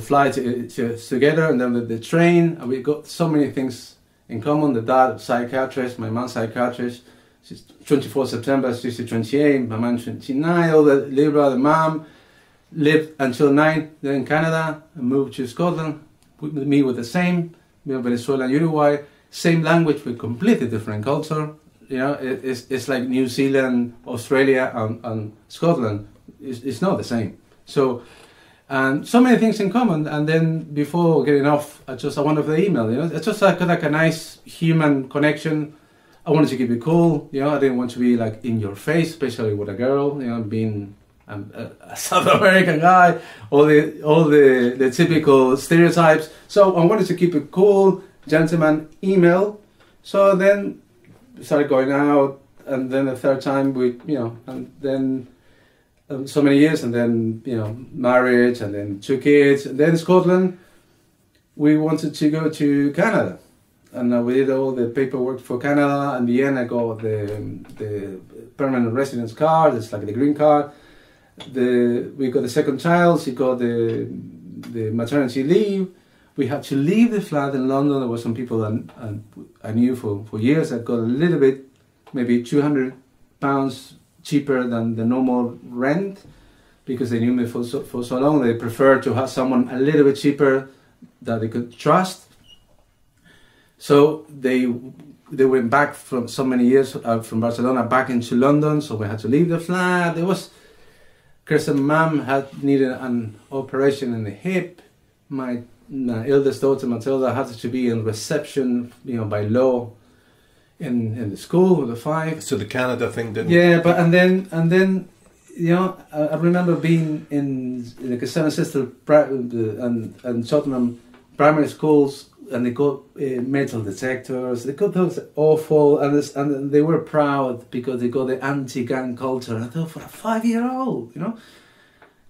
flight together, and then the train, and we got so many things in common. The dad, psychiatrist, my mom, psychiatrist. She's 24 September, she's 28, my mom 29, all the Libra, the mom lived until 9, then in Canada, and moved to Scotland, with me with the same, Venezuela and Uruguay, same language with completely different culture. You know, it's like New Zealand, Australia, and Scotland. It's not the same. So, and so many things in common. And then before getting off, I wanted the email. You know, it's just like a nice human connection. I wanted to keep it cool. You know, I didn't want to be like in your face, especially with a girl. You know, being a South American guy, all the typical stereotypes. So I wanted to keep it cool, gentleman email. So then we started going out, and then the third time and then so many years, and then marriage, and then 2 kids, and then Scotland. We wanted to go to Canada, and we did all the paperwork for Canada. In the end, I got the permanent residence card. It's like the green card. We got the second child. She got the maternity leave. We had to leave the flat in London. There were some people that I knew for years. I got a little bit, maybe £200 cheaper than the normal rent, because they knew me for so long. They preferred to have someone a little bit cheaper that they could trust. So they went back from so many years from Barcelona back into London. So we had to leave the flat. Kirsten's mum had needed an operation in the hip. My eldest daughter Matilda had to be in reception, by law, in the school with the 5. So the Canada thing didn't. Yeah, but and then I remember being in like a Seven Sisters and Tottenham primary schools, and they got metal detectors. They got those awful, and they were proud because they got the anti-gang culture. And I thought, for a 5-year-old,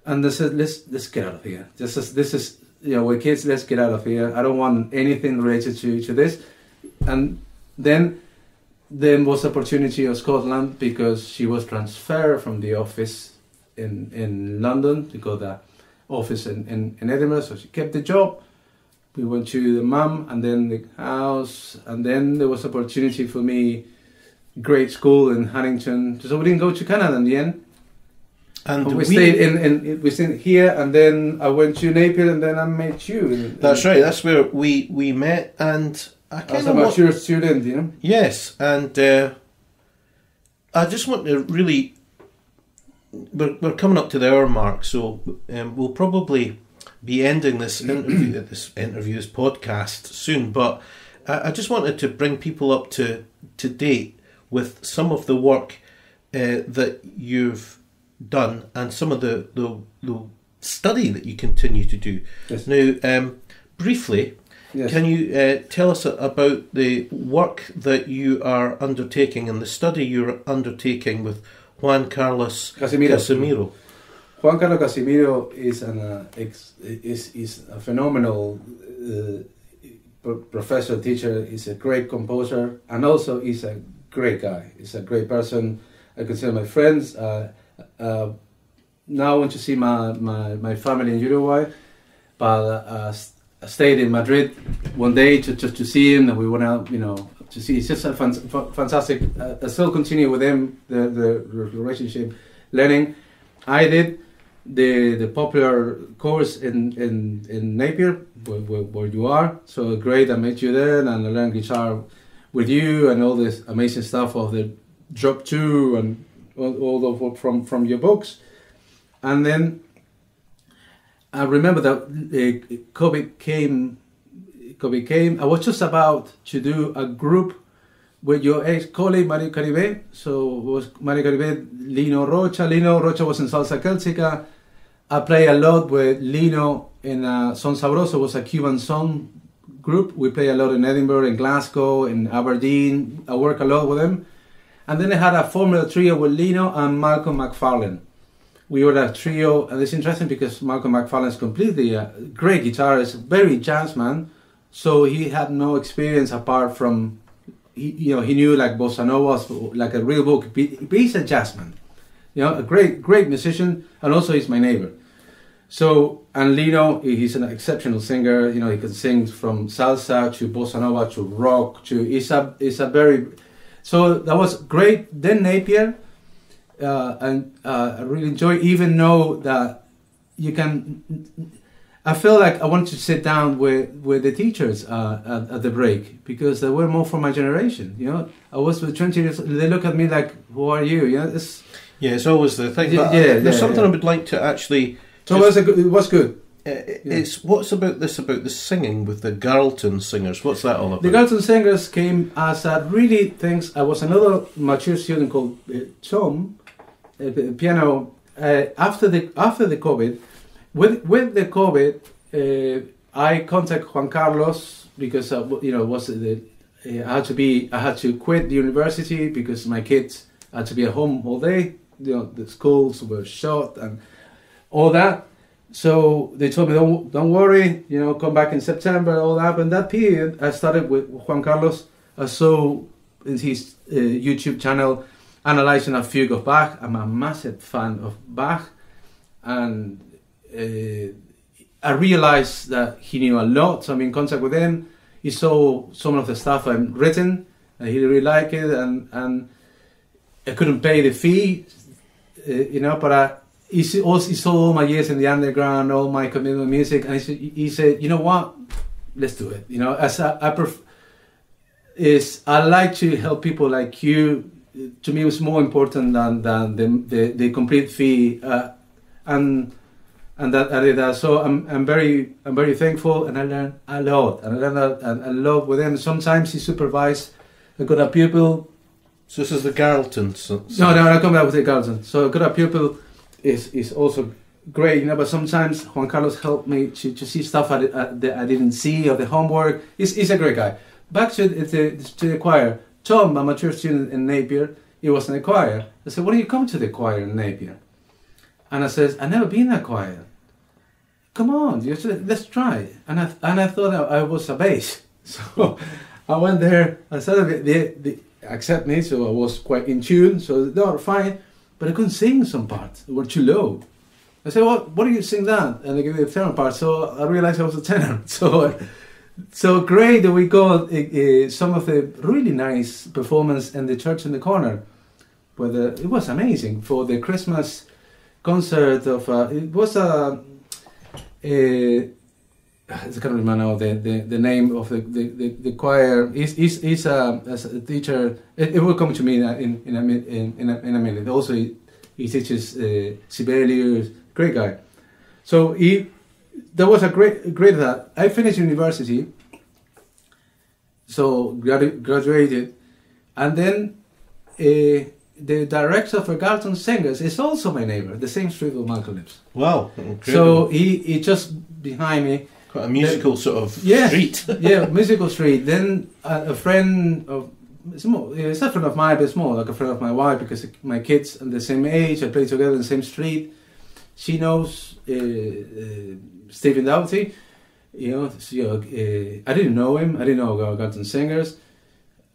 and they said, let's get out of here. This is we're kids. Let's get out of here. I don't want anything related to this. And then was opportunity of Scotland, because she was transferred from the office in London to go to the office in Edinburgh. So she kept the job. We went to the mum, and then the house, and then there was opportunity for me, great school in Huntington. So we didn't go to Canada in the end. And we stayed we stayed here, and then I went to Napier, and then I met you. That's right. That's where we met, and I as a mature student, Yes, and I just want to really. We're coming up to the hour mark, so we'll probably be ending this this podcast soon. But I just wanted to bring people up to date with some of the work that you've done, and some of the study that you continue to do. Yes. Now, briefly, yes. Can you tell us about the work that you are undertaking and the study you're undertaking with Juan Carlos Casimiro? Juan Carlos Casimiro is a phenomenal professor, teacher. He's a great composer, and also he's a great guy. He's a great person. I consider my friends. Now I want to see my family in Uruguay, but I stayed in Madrid one day just to see him, and we went out, to see. It's just a fantastic. I still continue with him the relationship, learning. I did the popular course in Napier, where you are. So great, I met you there, and I learned guitar with you, and all this amazing stuff of the drop 2 and all the from your books. And then I remember that COVID came. I was just about to do a group with your ex-colleague Mario Caribe. So it was Mario Caribe, Lino Rocha. Lino Rocha was in Salsa Celtica. I play a lot with Lino in Son Sabroso, was a Cuban song group. We play a lot in Edinburgh, in Glasgow, in Aberdeen. I work a lot with them. And then I had a formula trio with Lino and Malcolm McFarlane. We were a trio, and it's interesting because Malcolm McFarlane is completely a great guitarist, very jazz man. So he had no experience apart from, he knew like bossa nova, like a real book. But he's a jazz man, a great musician, and also he's my neighbor. So, and Lino, he's an exceptional singer. He can sing from salsa to bossa nova to rock to. It's a very, so that was great. Then Napier, and I really enjoy. Even know that you can. I feel like I wanted to sit down with the teachers at the break because they were more from my generation. I was with 20 years. They look at me like, "Who are you?" It's always the thing. But there's something I would like to actually. So it was good. It's what's about the singing with the Garleton singers? What's that all about? The Garleton singers came as really things. I was another mature student called Tom, piano. After the COVID, with the COVID, I contacted Juan Carlos because I had to quit the university because my kids had to be at home all day. The schools were shut and all that. So they told me, don't worry, come back in September, all that. But in that period, I started with Juan Carlos. I saw in his YouTube channel analyzing a fugue of Bach. I'm a massive fan of Bach. And I realized that he knew a lot. So I'm in contact with him. He saw some of the stuff I've written, and he really liked it. And I couldn't pay the fee, but he saw all my years in the underground, all my commitment music, and he said, you know what, let's do it. I like to help people like you. To me, it was more important than the complete fee, and that I did that. So I'm very thankful, and I learned a lot, and I learned a lot with him. Sometimes he supervised. I got a pupil. So this is the Garleton. No, I come back with the Garleton. So I got a pupil. Is also great, but sometimes Juan Carlos helped me to see stuff that I didn't see, or the homework. He's a great guy. Back to the choir. Tom, a mature student in Napier, he was in the choir. I said, "Why do you come to the choir in Napier?" And I says, "I've never been in a choir. Come on, let's try." And I thought I was a bass, so I went there. I said, they accept me, so I was quite in tune. So they were fine. But I couldn't sing some parts; they were too low. I said, "What do you sing that?" And they gave me the tenor part. So I realized I was a tenor. So great that we got some of the really nice performance in the church in the corner. But it was amazing for the Christmas concert of. It was I can't remember now the name of the choir. He's a teacher. It will come to me in a minute. Also, he teaches Sibelius. Great guy. So there was a great that I finished university. So graduated, and then the director for Garleton Singers is also my neighbor. The same street where Michael lives. Wow! Incredible. So he just behind me. Quite a musical sort of street. Yeah, musical street. Then a friend of, it's a friend of mine, but it's more like a friend of my wife because my kids are the same age. I play together in the same street. She knows Stephen Doughty. I didn't know him. I didn't know Garleton Singers.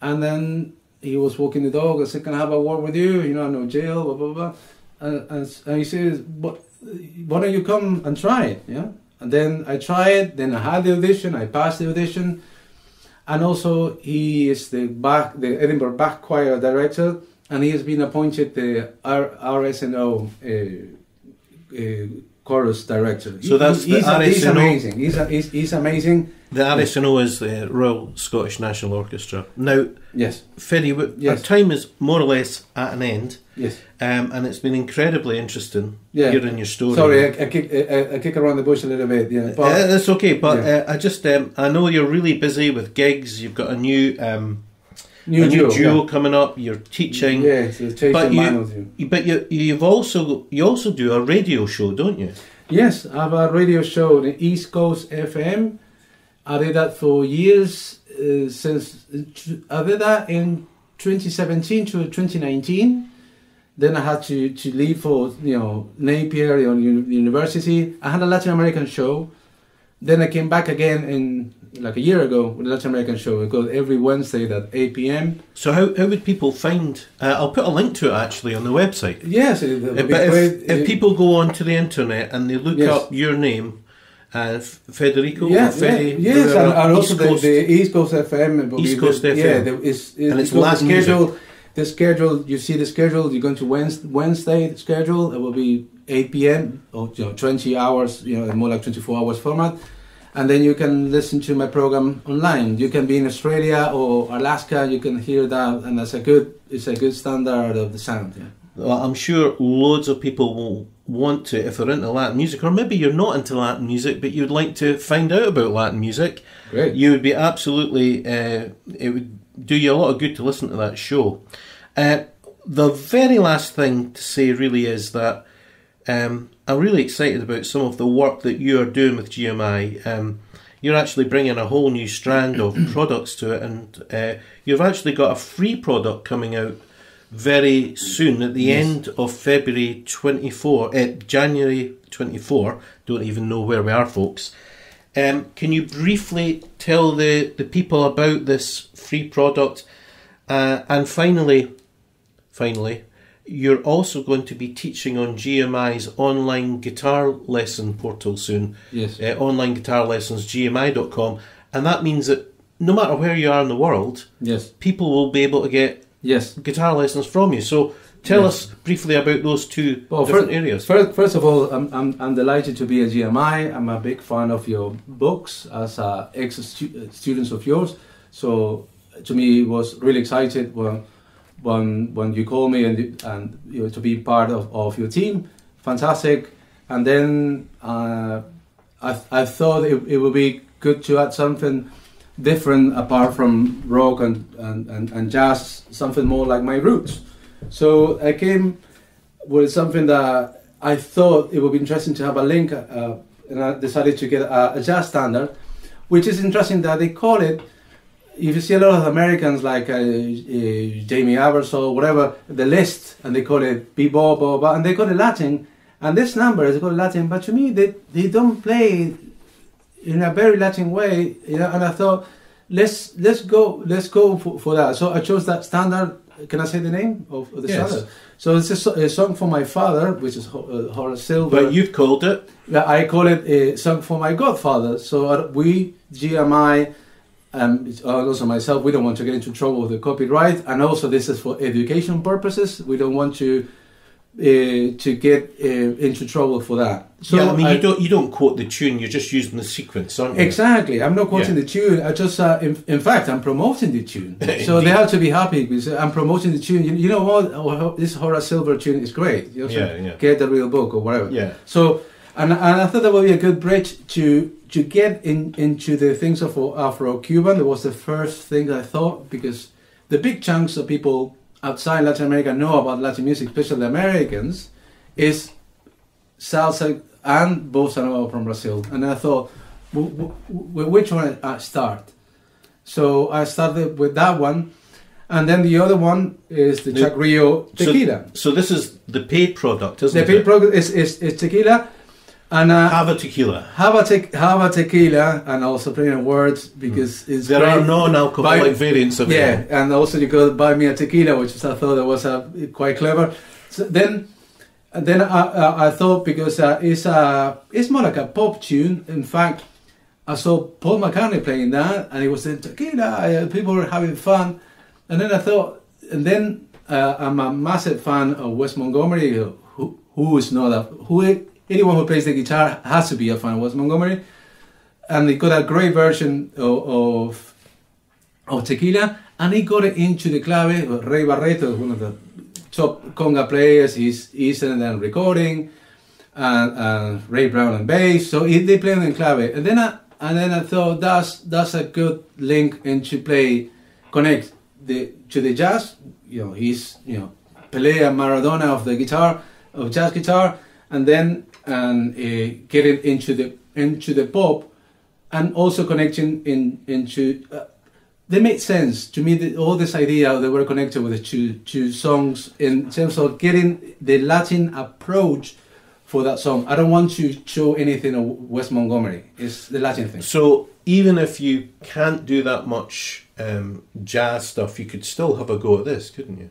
And then he was walking the dog. I said, "Can I have a word with you? I know jail, blah, blah, blah." And he says, "Why don't you come and try it?" Yeah. And then I tried, then I had the audition, I passed the audition, and also he is the Edinburgh Bach Choir Director, and he has been appointed the RSNO Chorus Director. So he's amazing. He's amazing. The RSNO is the Royal Scottish National Orchestra. Now, yes, Fede, our time is more or less at an end. Yes. And it's been incredibly interesting hearing your story. Sorry, I kick around the bush a little bit. Yeah, but, that's okay. But I know you're really busy with gigs. You've got a new new duo coming up. You're teaching. Yeah, so but you also do a radio show, don't you? Yes, I have a radio show, the East Coast FM. I did that for years since I did that in 2017 to 2019. Then I had to leave for Napier University. I had a Latin American show. Then I came back again in like a year ago with a Latin American show. It goes every Wednesday at 8 p.m. So how would people find... I'll put a link to it actually on the website. Yes. If people go onto the internet and they look up your name, Federico or Fede... Yes, and also the East Coast FM. East Coast FM. Yeah, and it's Latin music. The schedule, you see the schedule, you're going to Wednesday schedule, it will be 8 p.m. or 20 hours, more like 24 hours format. And then you can listen to my program online. You can be in Australia or Alaska, you can hear that, and it's a good standard of the sound. Yeah. Well, I'm sure loads of people will want to, if they're into Latin music, or maybe you're not into Latin music, but you'd like to find out about Latin music. Great. You would be absolutely, it would do you a lot of good to listen to that show. The very last thing to say really is that I'm really excited about some of the work that you are doing with GMI. You're actually bringing a whole new strand of products to it, and you've actually got a free product coming out very soon at the end of February 24, January 24. Don't even know where we are, folks. Can you briefly tell the people about this free product? And finally, you're also going to be teaching on GMI's online guitar lesson portal soon. Yes. Online guitar lessons, gmi.com. And that means that no matter where you are in the world, people will be able to get guitar lessons from you. So tell us briefly about those two different areas. First of all, I'm delighted to be at GMI. I'm a big fan of your books as ex-students of yours. So to me, it was really excited when you called me and to be part of your team. Fantastic. And then I thought it would be good to add something different apart from rock and jazz, something more like my roots. So I came with something that I thought it would be interesting to have a link, and I decided to get a jazz standard, which is interesting that they call it. If you see a lot of Americans like Jamie Averso, whatever, the list, and they call it bebop, and they call it Latin, and this number is called Latin, but to me they don't play in a very Latin way, and I thought let's go for that. So I chose that standard. Can I say the name of the standard? So it's a song for my father, which is Horace Silver. But you've called it? I call it a song for my godfather. So we, GMI, also myself, we don't want to get into trouble with the copyright, and also this is for education purposes. We don't want to get into trouble for that. So yeah, I mean, you don't quote the tune. You're just using the sequence, aren't you? Exactly. I'm not quoting the tune. I just, in fact, I'm promoting the tune. So they have to be happy because I'm promoting the tune. You know what? This Horace Silver tune is great. Get the real book or whatever. Yeah. So, and I thought that would be a good bridge to get into the things of Afro-Cuban. That was the first thing I thought, because the big chunks of people outside Latin America know about Latin music, especially Americans, is salsa and bossa nova from Brazil. And I thought, which one I start? So I started with that one, and then the other one is the Chuck Rio tequila. So this is the paid product, isn't it? The paid product is tequila. And have a tequila. Have a tequila, and also playing on words because it's there are non-alcoholic variants of it. Yeah, and also you could buy me a tequila, which I thought that was quite clever. So then I thought, because it's more like a pop tune. In fact, I saw Paul McCartney playing that, and he was saying tequila. People were having fun, and then I thought, and then I'm a massive fan of Wes Montgomery, who is not anyone who plays the guitar has to be a fan of Wes Montgomery, and he got a great version of tequila, and he got it into the clave. Ray Barreto, one of the top conga players, he's in and recording, and Ray Brown on bass. So they play in clave, and then I thought that's a good link into connect the jazz, he's Pelé and Maradona of the guitar, of jazz guitar, and then getting into the pop, and also connecting into. They made sense to me. All this idea they were connected with the two songs in terms of getting the Latin approach for that song. I don't want to show anything of Wes Montgomery. It's the Latin thing. So even if you can't do that much jazz stuff, you could still have a go at this, couldn't you?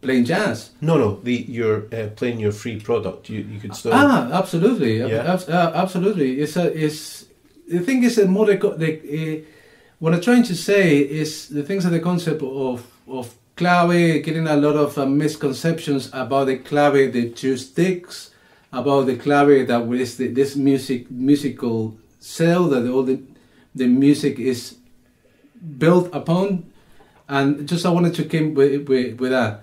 Playing jazz? No. You're playing your free product. You could still. Absolutely. Yeah. Absolutely. The thing is that more what I'm trying to say is the things are the concept of clave, getting a lot of misconceptions about the clave, the two sticks, about the clave that is this musical cell that all the music is built upon, and just I wanted to come with that.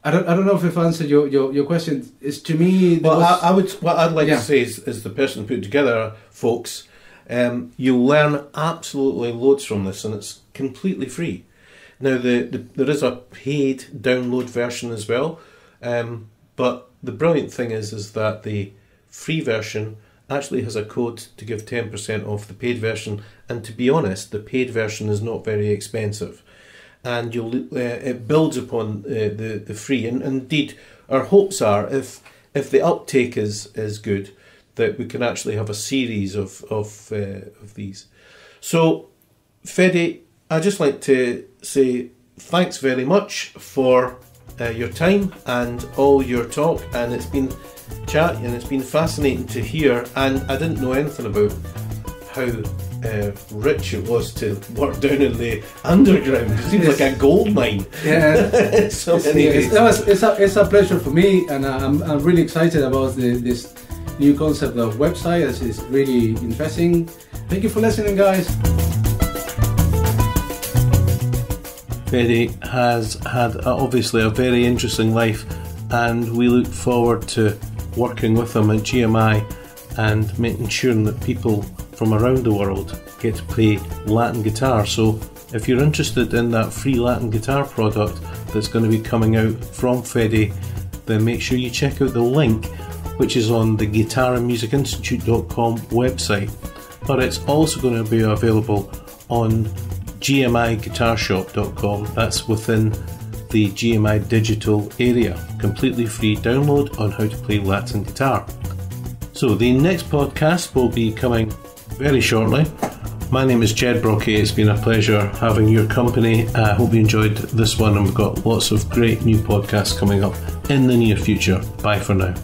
I don't know if I've answered your question. It's to me. Well, what I'd like to say is the person put together, folks. You'll learn absolutely loads from this, and it's completely free. Now, there is a paid download version as well, but the brilliant thing is that the free version actually has a code to give 10% off the paid version, and to be honest, the paid version is not very expensive, and it builds upon the free. And indeed, our hopes are if the uptake is good, that we can actually have a series of these. So, Fede, I'd just like to say thanks very much for your time and all your talk, and it's been chatty and it's been fascinating to hear, and I didn't know anything about how rich it was to work down in the underground. It seems like a gold mine. Yeah, it's a pleasure for me, and I'm really excited about this new concept of website. It's really interesting. Thank you for listening, guys. Fede has had obviously a very interesting life, and we look forward to working with him at GMI and making sure that people from around the world get to play Latin guitar. So if you're interested in that free Latin guitar product that's going to be coming out from Fede, then make sure you check out the link, which is on the guitarandmusicinstitute.com website, but it's also going to be available on gmiguitarshop.com. That's within the GMI digital area. Completely free download on how to play Latin guitar. So the next podcast will be coming very shortly. My name is Ged Brockie. It's been a pleasure having your company. I hope you enjoyed this one, and we've got lots of great new podcasts coming up in the near future. Bye for now.